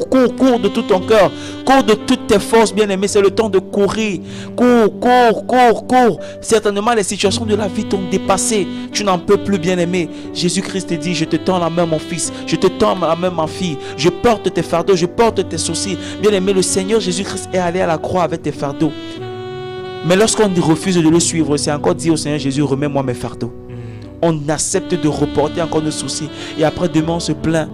de tout ton cœur, cours de toutes tes forces, bien-aimé, c'est le temps de courir, cours. Certainement, les situations de la vie t'ont dépassé, tu n'en peux plus, bien-aimé. Jésus-Christ te dit, je te tends la main, mon fils, je te tends la main, ma fille, je porte tes fardeaux, je porte tes soucis. Bien-aimé, le Seigneur Jésus-Christ est allé à la croix avec tes fardeaux. Mais lorsqu'on refuse de le suivre, c'est encore dit au Seigneur Jésus, remets-moi mes fardeaux. On accepte de reporter encore nos soucis. Et après demain on se plaint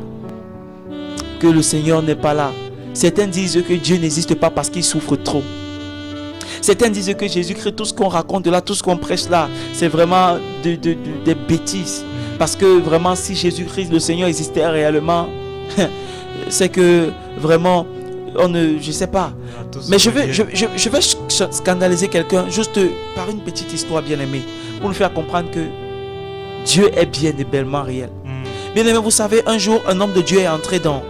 que le Seigneur n'est pas là. Certains disent que Dieu n'existe pas parce qu'il souffre trop. Certains disent que Jésus-Christ, tout ce qu'on raconte là, tout ce qu'on prêche là, c'est vraiment des bêtises. Parce que vraiment si Jésus-Christ, le Seigneur existait réellement, c'est que vraiment, je sais pas. Mais je vais scandaliser quelqu'un juste par une petite histoire, bien-aimée, pour nous faire comprendre que Dieu est bien et bellement réel. Bien aimé, vous savez, un jour, un homme de Dieu est entré dans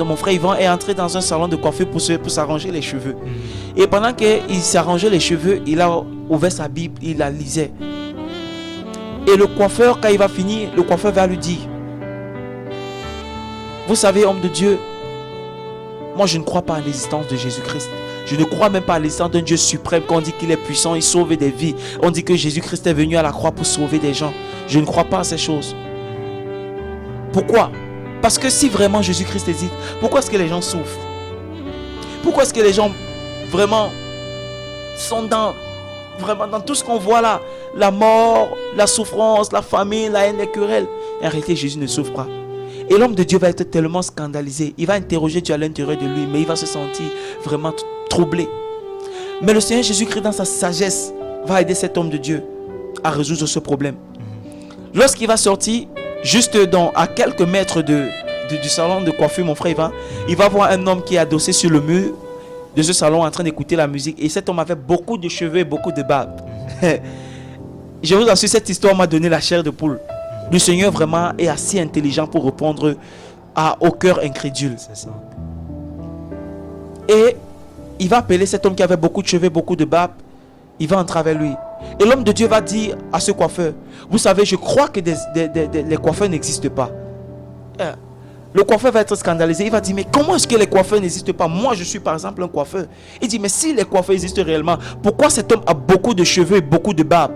mon frère Yvan est entré dans un salon de coiffure pour s'arranger les cheveux. Et pendant qu'il s'arrangeait les cheveux, il a ouvert sa Bible, il la lisait. Et le coiffeur, quand il va finir, le coiffeur va lui dire, vous savez, homme de Dieu, moi je ne crois pas à l'existence de Jésus-Christ. Je ne crois même pas à l'existence d'un Dieu suprême, qu'on dit qu'il est puissant, il sauve des vies. On dit que Jésus-Christ est venu à la croix pour sauver des gens. Je ne crois pas à ces choses. Pourquoi? Parce que si vraiment Jésus-Christ existe, pourquoi est-ce que les gens souffrent? Pourquoi est-ce que les gens vraiment sont dans tout ce qu'on voit là? La mort, la souffrance, la famine, la haine, les querelles. En réalité, Jésus ne souffre pas. Et l'homme de Dieu va être tellement scandalisé. Il va interroger Dieu à l'intérieur de lui, mais il va se sentir vraiment troublé. Mais le Seigneur Jésus-Christ, dans sa sagesse, va aider cet homme de Dieu à résoudre ce problème. Lorsqu'il va sortir, juste à quelques mètres du salon de coiffure, mon frère Ivan, il va voir un homme qui est adossé sur le mur de ce salon en train d'écouter la musique. Et cet homme avait beaucoup de cheveux et beaucoup de barbe. Je vous assure, cette histoire m'a donné la chair de poule. Le Seigneur vraiment est assez intelligent pour répondre au cœur incrédule. C'est ça. Et il va appeler cet homme qui avait beaucoup de cheveux, beaucoup de barbe. Il va entrer avec lui. Et l'homme de Dieu va dire à ce coiffeur, vous savez, je crois que les coiffeurs n'existent pas. Le coiffeur va être scandalisé. Il va dire, mais comment est-ce que les coiffeurs n'existent pas? Moi, je suis par exemple un coiffeur. Il dit, mais si les coiffeurs existent réellement, pourquoi cet homme a beaucoup de cheveux et beaucoup de barbe?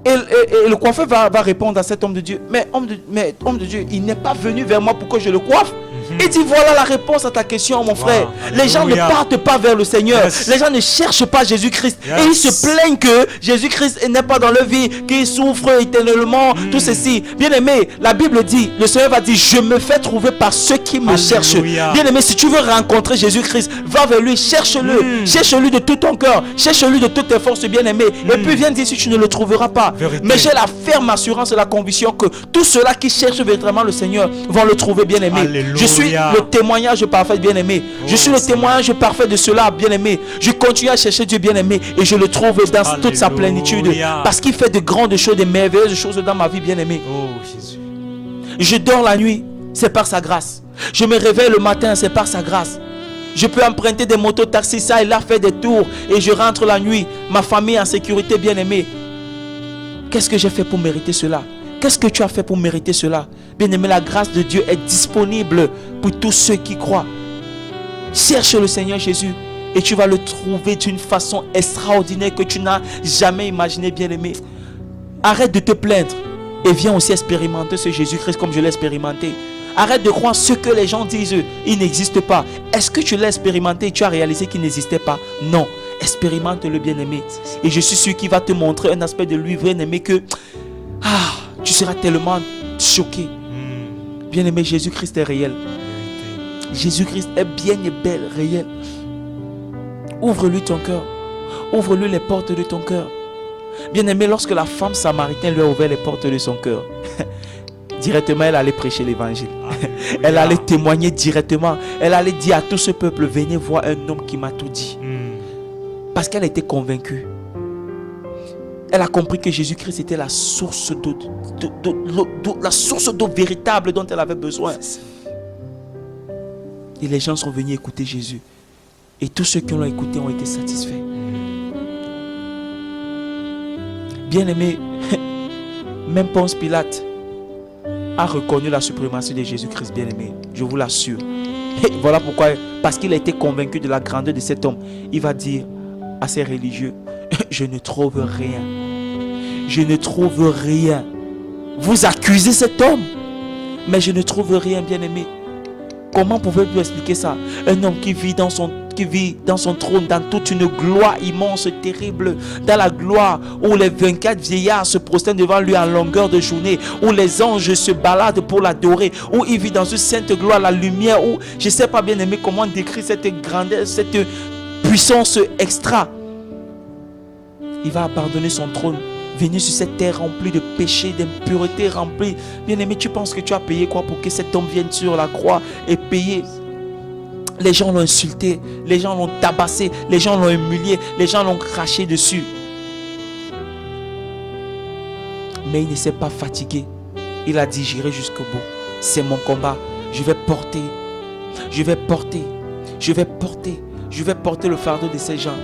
Et le coiffeur va répondre à cet homme de Dieu, mais homme de Dieu, il n'est pas venu vers moi pour que je le coiffe. Il dit, voilà la réponse à ta question, mon frère. Les gens ne partent pas vers le Seigneur. Les gens ne cherchent pas Jésus-Christ. Et ils se plaignent que Jésus-Christ n'est pas dans leur vie, qu'ils souffrent éternellement, tout ceci. Bien aimé, la Bible dit, le Seigneur va dire, je me fais trouver par ceux qui me cherchent. Bien aimé, si tu veux rencontrer Jésus-Christ, va vers lui, cherche-le. Cherche-lui de tout ton cœur. Cherche-lui de toutes tes forces, bien aimé. Et puis viens dire si tu ne le trouveras pas. Vérité. Mais j'ai la ferme assurance et la conviction que tous ceux-là qui cherchent véritablement le Seigneur vont le trouver, bien aimé. Je suis le témoignage parfait, bien aimé. Je suis le témoignage parfait de cela, bien aimé. Je continue à chercher Dieu, bien aimé, et je le trouve dans toute sa plénitude, parce qu'il fait de grandes choses, de merveilleuses choses dans ma vie, bien aimé. Oh Jésus. Je dors la nuit, c'est par sa grâce. Je me réveille le matin, c'est par sa grâce. Je peux emprunter des motos, taxis, ça et là, faire des tours, et je rentre la nuit, ma famille en sécurité, bien aimé. Qu'est-ce que j'ai fait pour mériter cela? Qu'est-ce que tu as fait pour mériter cela? Bien-aimé, la grâce de Dieu est disponible pour tous ceux qui croient. Cherche le Seigneur Jésus et tu vas le trouver d'une façon extraordinaire que tu n'as jamais imaginé, bien-aimé. Arrête de te plaindre et viens aussi expérimenter ce Jésus-Christ comme je l'ai expérimenté. Arrête de croire ce que les gens disent. Il n'existe pas. Est-ce que tu l'as expérimenté et tu as réalisé qu'il n'existait pas? Non. Expérimente le bien-aimé. Et je suis sûr qu'il va te montrer un aspect de lui, bien-aimé, que tu seras tellement choqué. Bien-aimé, Jésus-Christ est réel. Jésus-Christ est bien et belle, réel. Ouvre-lui ton cœur. Ouvre-lui les portes de ton cœur. Bien-aimé, lorsque la femme samaritaine lui a ouvert les portes de son cœur, directement, elle allait prêcher l'évangile. Elle allait témoigner directement. Elle allait dire à tout ce peuple, venez voir un homme qui m'a tout dit. Parce qu'elle était convaincue. Elle a compris que Jésus-Christ était la source d'eau, la source d'eau véritable dont elle avait besoin. Et les gens sont venus écouter Jésus. Et tous ceux qui l'ont écouté ont été satisfaits. Bien-aimé, même Ponce Pilate a reconnu la suprématie de Jésus-Christ, bien-aimé. Je vous l'assure. Et voilà pourquoi, parce qu'il a été convaincu de la grandeur de cet homme, il va dire à ces religieux, je ne trouve rien. Je ne trouve rien. Vous accusez cet homme, mais je ne trouve rien, bien-aimé. Comment pouvez-vous expliquer ça? Un homme qui vit dans son trône, dans toute une gloire immense, terrible, dans la gloire où les 24 vieillards se prosternent devant lui en longueur de journée, où les anges se baladent pour l'adorer, où il vit dans une sainte gloire, la lumière, où je ne sais pas, bien aimé, comment décrire cette grandeur, cette puissance extra. Il va abandonner son trône, venir sur cette terre remplie de péchés, d'impuretés, remplie. Bien aimé, tu penses que tu as payé quoi pour que cet homme vienne sur la croix et payer? Les gens l'ont insulté, les gens l'ont tabassé, les gens l'ont humilié, les gens l'ont craché dessus. Mais il ne s'est pas fatigué. Il a dit, j'irai jusqu'au bout. C'est mon combat. Je vais porter le fardeau de ces gens.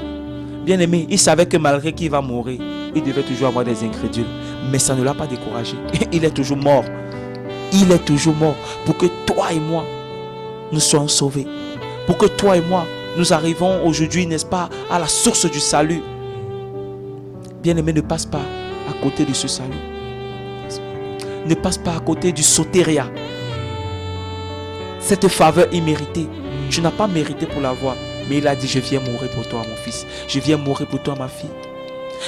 Bien aimé, il savait que malgré qu'il va mourir, il devait toujours avoir des incrédules. Mais ça ne l'a pas découragé. Il est toujours mort. Il est toujours mort pour que toi et moi, nous soyons sauvés. Pour que toi et moi, nous arrivons aujourd'hui, n'est-ce pas, à la source du salut. Bien-aimé, ne passe pas à côté de ce salut. Ne passe pas à côté du sotéria. Cette faveur imméritée. Tu n'as pas mérité pour l'avoir. Mais il a dit, je viens mourir pour toi, mon fils. Je viens mourir pour toi, ma fille.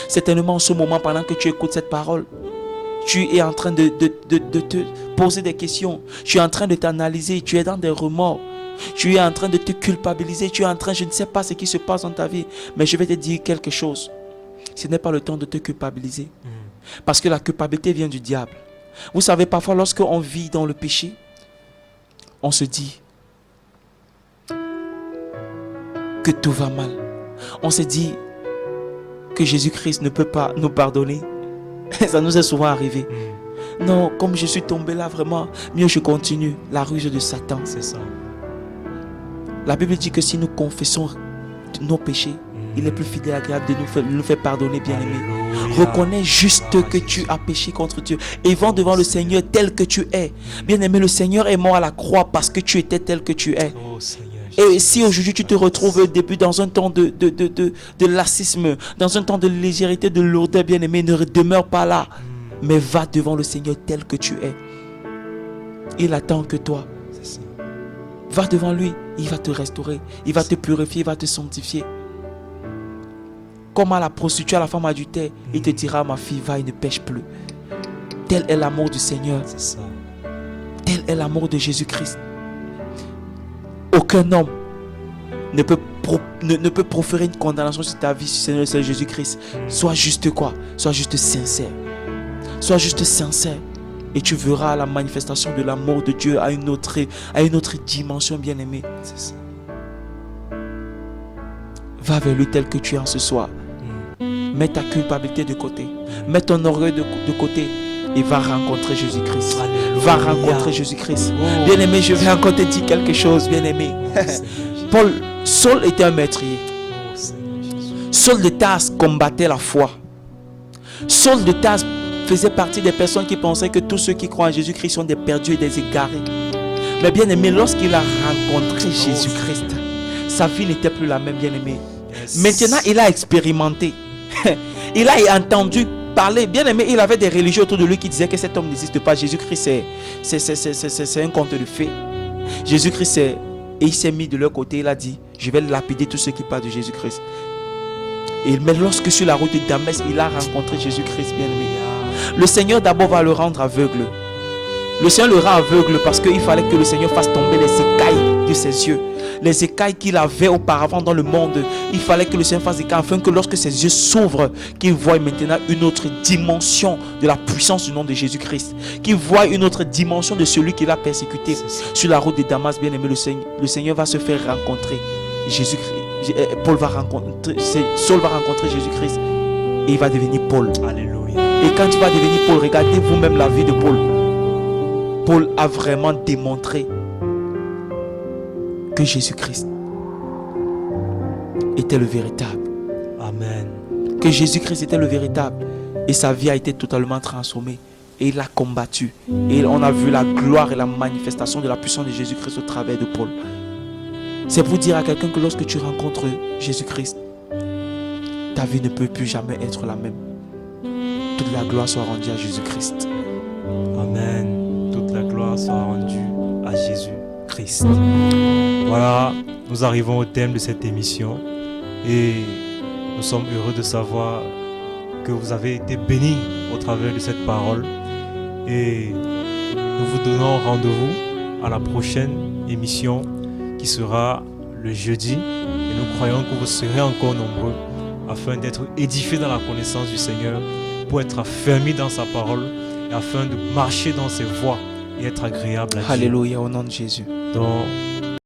Certainement, en ce moment, pendant que tu écoutes cette parole, tu es en train de te poser des questions. Tu es en train de t'analyser. Tu es dans des remords. Tu es en train de te culpabiliser. Tu es en train, je ne sais pas ce qui se passe dans ta vie. Mais je vais te dire quelque chose. Ce n'est pas le temps de te culpabiliser. Parce que la culpabilité vient du diable. Vous savez, parfois, lorsqu'on vit dans le péché, on se dit que tout va mal. On se dit que Jésus-Christ ne peut pas nous pardonner. Ça nous est souvent arrivé. Non, comme je suis tombé là, vraiment, mieux je continue. La ruse de Satan. C'est ça. La Bible dit que si nous confessons nos péchés, il est plus fidèle et agréable de nous faire pardonner, bien-aimé. Reconnais juste que tu as péché contre Dieu et va devant le Seigneur tel que tu es. Bien-aimé, le Seigneur est mort à la croix parce que tu étais tel que tu es. Oh, Seigneur. Et si aujourd'hui tu te retrouves au début dans un temps de lassisme, dans un temps de légèreté, de lourdeur, bien-aimé, ne demeure pas là. Mais va devant le Seigneur tel que tu es. Il attend que toi. Va devant lui, il va te restaurer, il va te purifier, il va te sanctifier. Comme à la prostituée, à la femme adultère, il te dira, ma fille, va et ne pêche plus. Tel est l'amour du Seigneur. C'est ça. Tel est l'amour de Jésus-Christ. Aucun homme ne peut proférer une condamnation sur ta vie, Seigneur, c'est Jésus-Christ. Sois juste quoi? Sois juste sincère. Sois juste sincère. Et tu verras la manifestation de l'amour de Dieu à une autre dimension, bien-aimée. C'est ça. Va vers lui tel que tu es en ce soir. Mets ta culpabilité de côté. Mets ton orgueil de côté. Et va rencontrer Jésus-Christ. Alléluia. Va rencontrer Jésus-Christ. Oh. Bien-aimé, je vais encore te dire quelque chose, bien-aimé. Saul était un meurtrier. Oh, Seigneur Jésus. Saul de Tarse combattait la foi. Saul de Tarse faisait partie des personnes qui pensaient que tous ceux qui croient en Jésus-Christ sont des perdus et des égarés. Mais bien aimé, lorsqu'il a rencontré Jésus-Christ, sa vie n'était plus la même, bien aimé. Yes. Maintenant, il a expérimenté. Il a entendu parlait, bien aimé, il avait des religieux autour de lui qui disaient que cet homme n'existe pas. Jésus-Christ, c'est un conte de fées. Jésus-Christ, et il s'est mis de leur côté, il a dit, je vais lapider tous ceux qui parlent de Jésus-Christ. Mais lorsque sur la route de Damas, il a rencontré Jésus-Christ, bien aimé, le Seigneur d'abord va le rendre aveugle. Le Seigneur le rend aveugle parce qu'il fallait que le Seigneur fasse tomber les écailles de ses yeux. Les écailles qu'il avait auparavant dans le monde, il fallait que le Seigneur fasse des écailles afin que lorsque ses yeux s'ouvrent, qu'il voie maintenant une autre dimension de la puissance du nom de Jésus-Christ. Qu'il voie une autre dimension de celui qu'il a persécuté. Sur la route de Damas, bien aimé, le Seigneur va se faire rencontrer Jésus-Christ. Saul va rencontrer Jésus-Christ et il va devenir Paul. Alléluia. Et quand il va devenir Paul, regardez vous-même la vie de Paul. Paul a vraiment démontré que Jésus-Christ était le véritable. Amen. Que Jésus-Christ était le véritable. Et sa vie a été totalement transformée. Et il a combattu. Et on a vu la gloire et la manifestation de la puissance de Jésus-Christ au travers de Paul. C'est pour dire à quelqu'un que lorsque tu rencontres Jésus-Christ, ta vie ne peut plus jamais être la même. Toute la gloire soit rendue à Jésus-Christ. Amen. Toute la gloire soit rendue à Jésus-Christ. Voilà, nous arrivons au thème de cette émission et nous sommes heureux de savoir que vous avez été bénis au travers de cette parole et nous vous donnons rendez-vous à la prochaine émission qui sera le jeudi et nous croyons que vous serez encore nombreux afin d'être édifiés dans la connaissance du Seigneur, pour être affermis dans sa parole et afin de marcher dans ses voies et être agréable à Dieu. Alléluia, au nom de Jésus. Donc,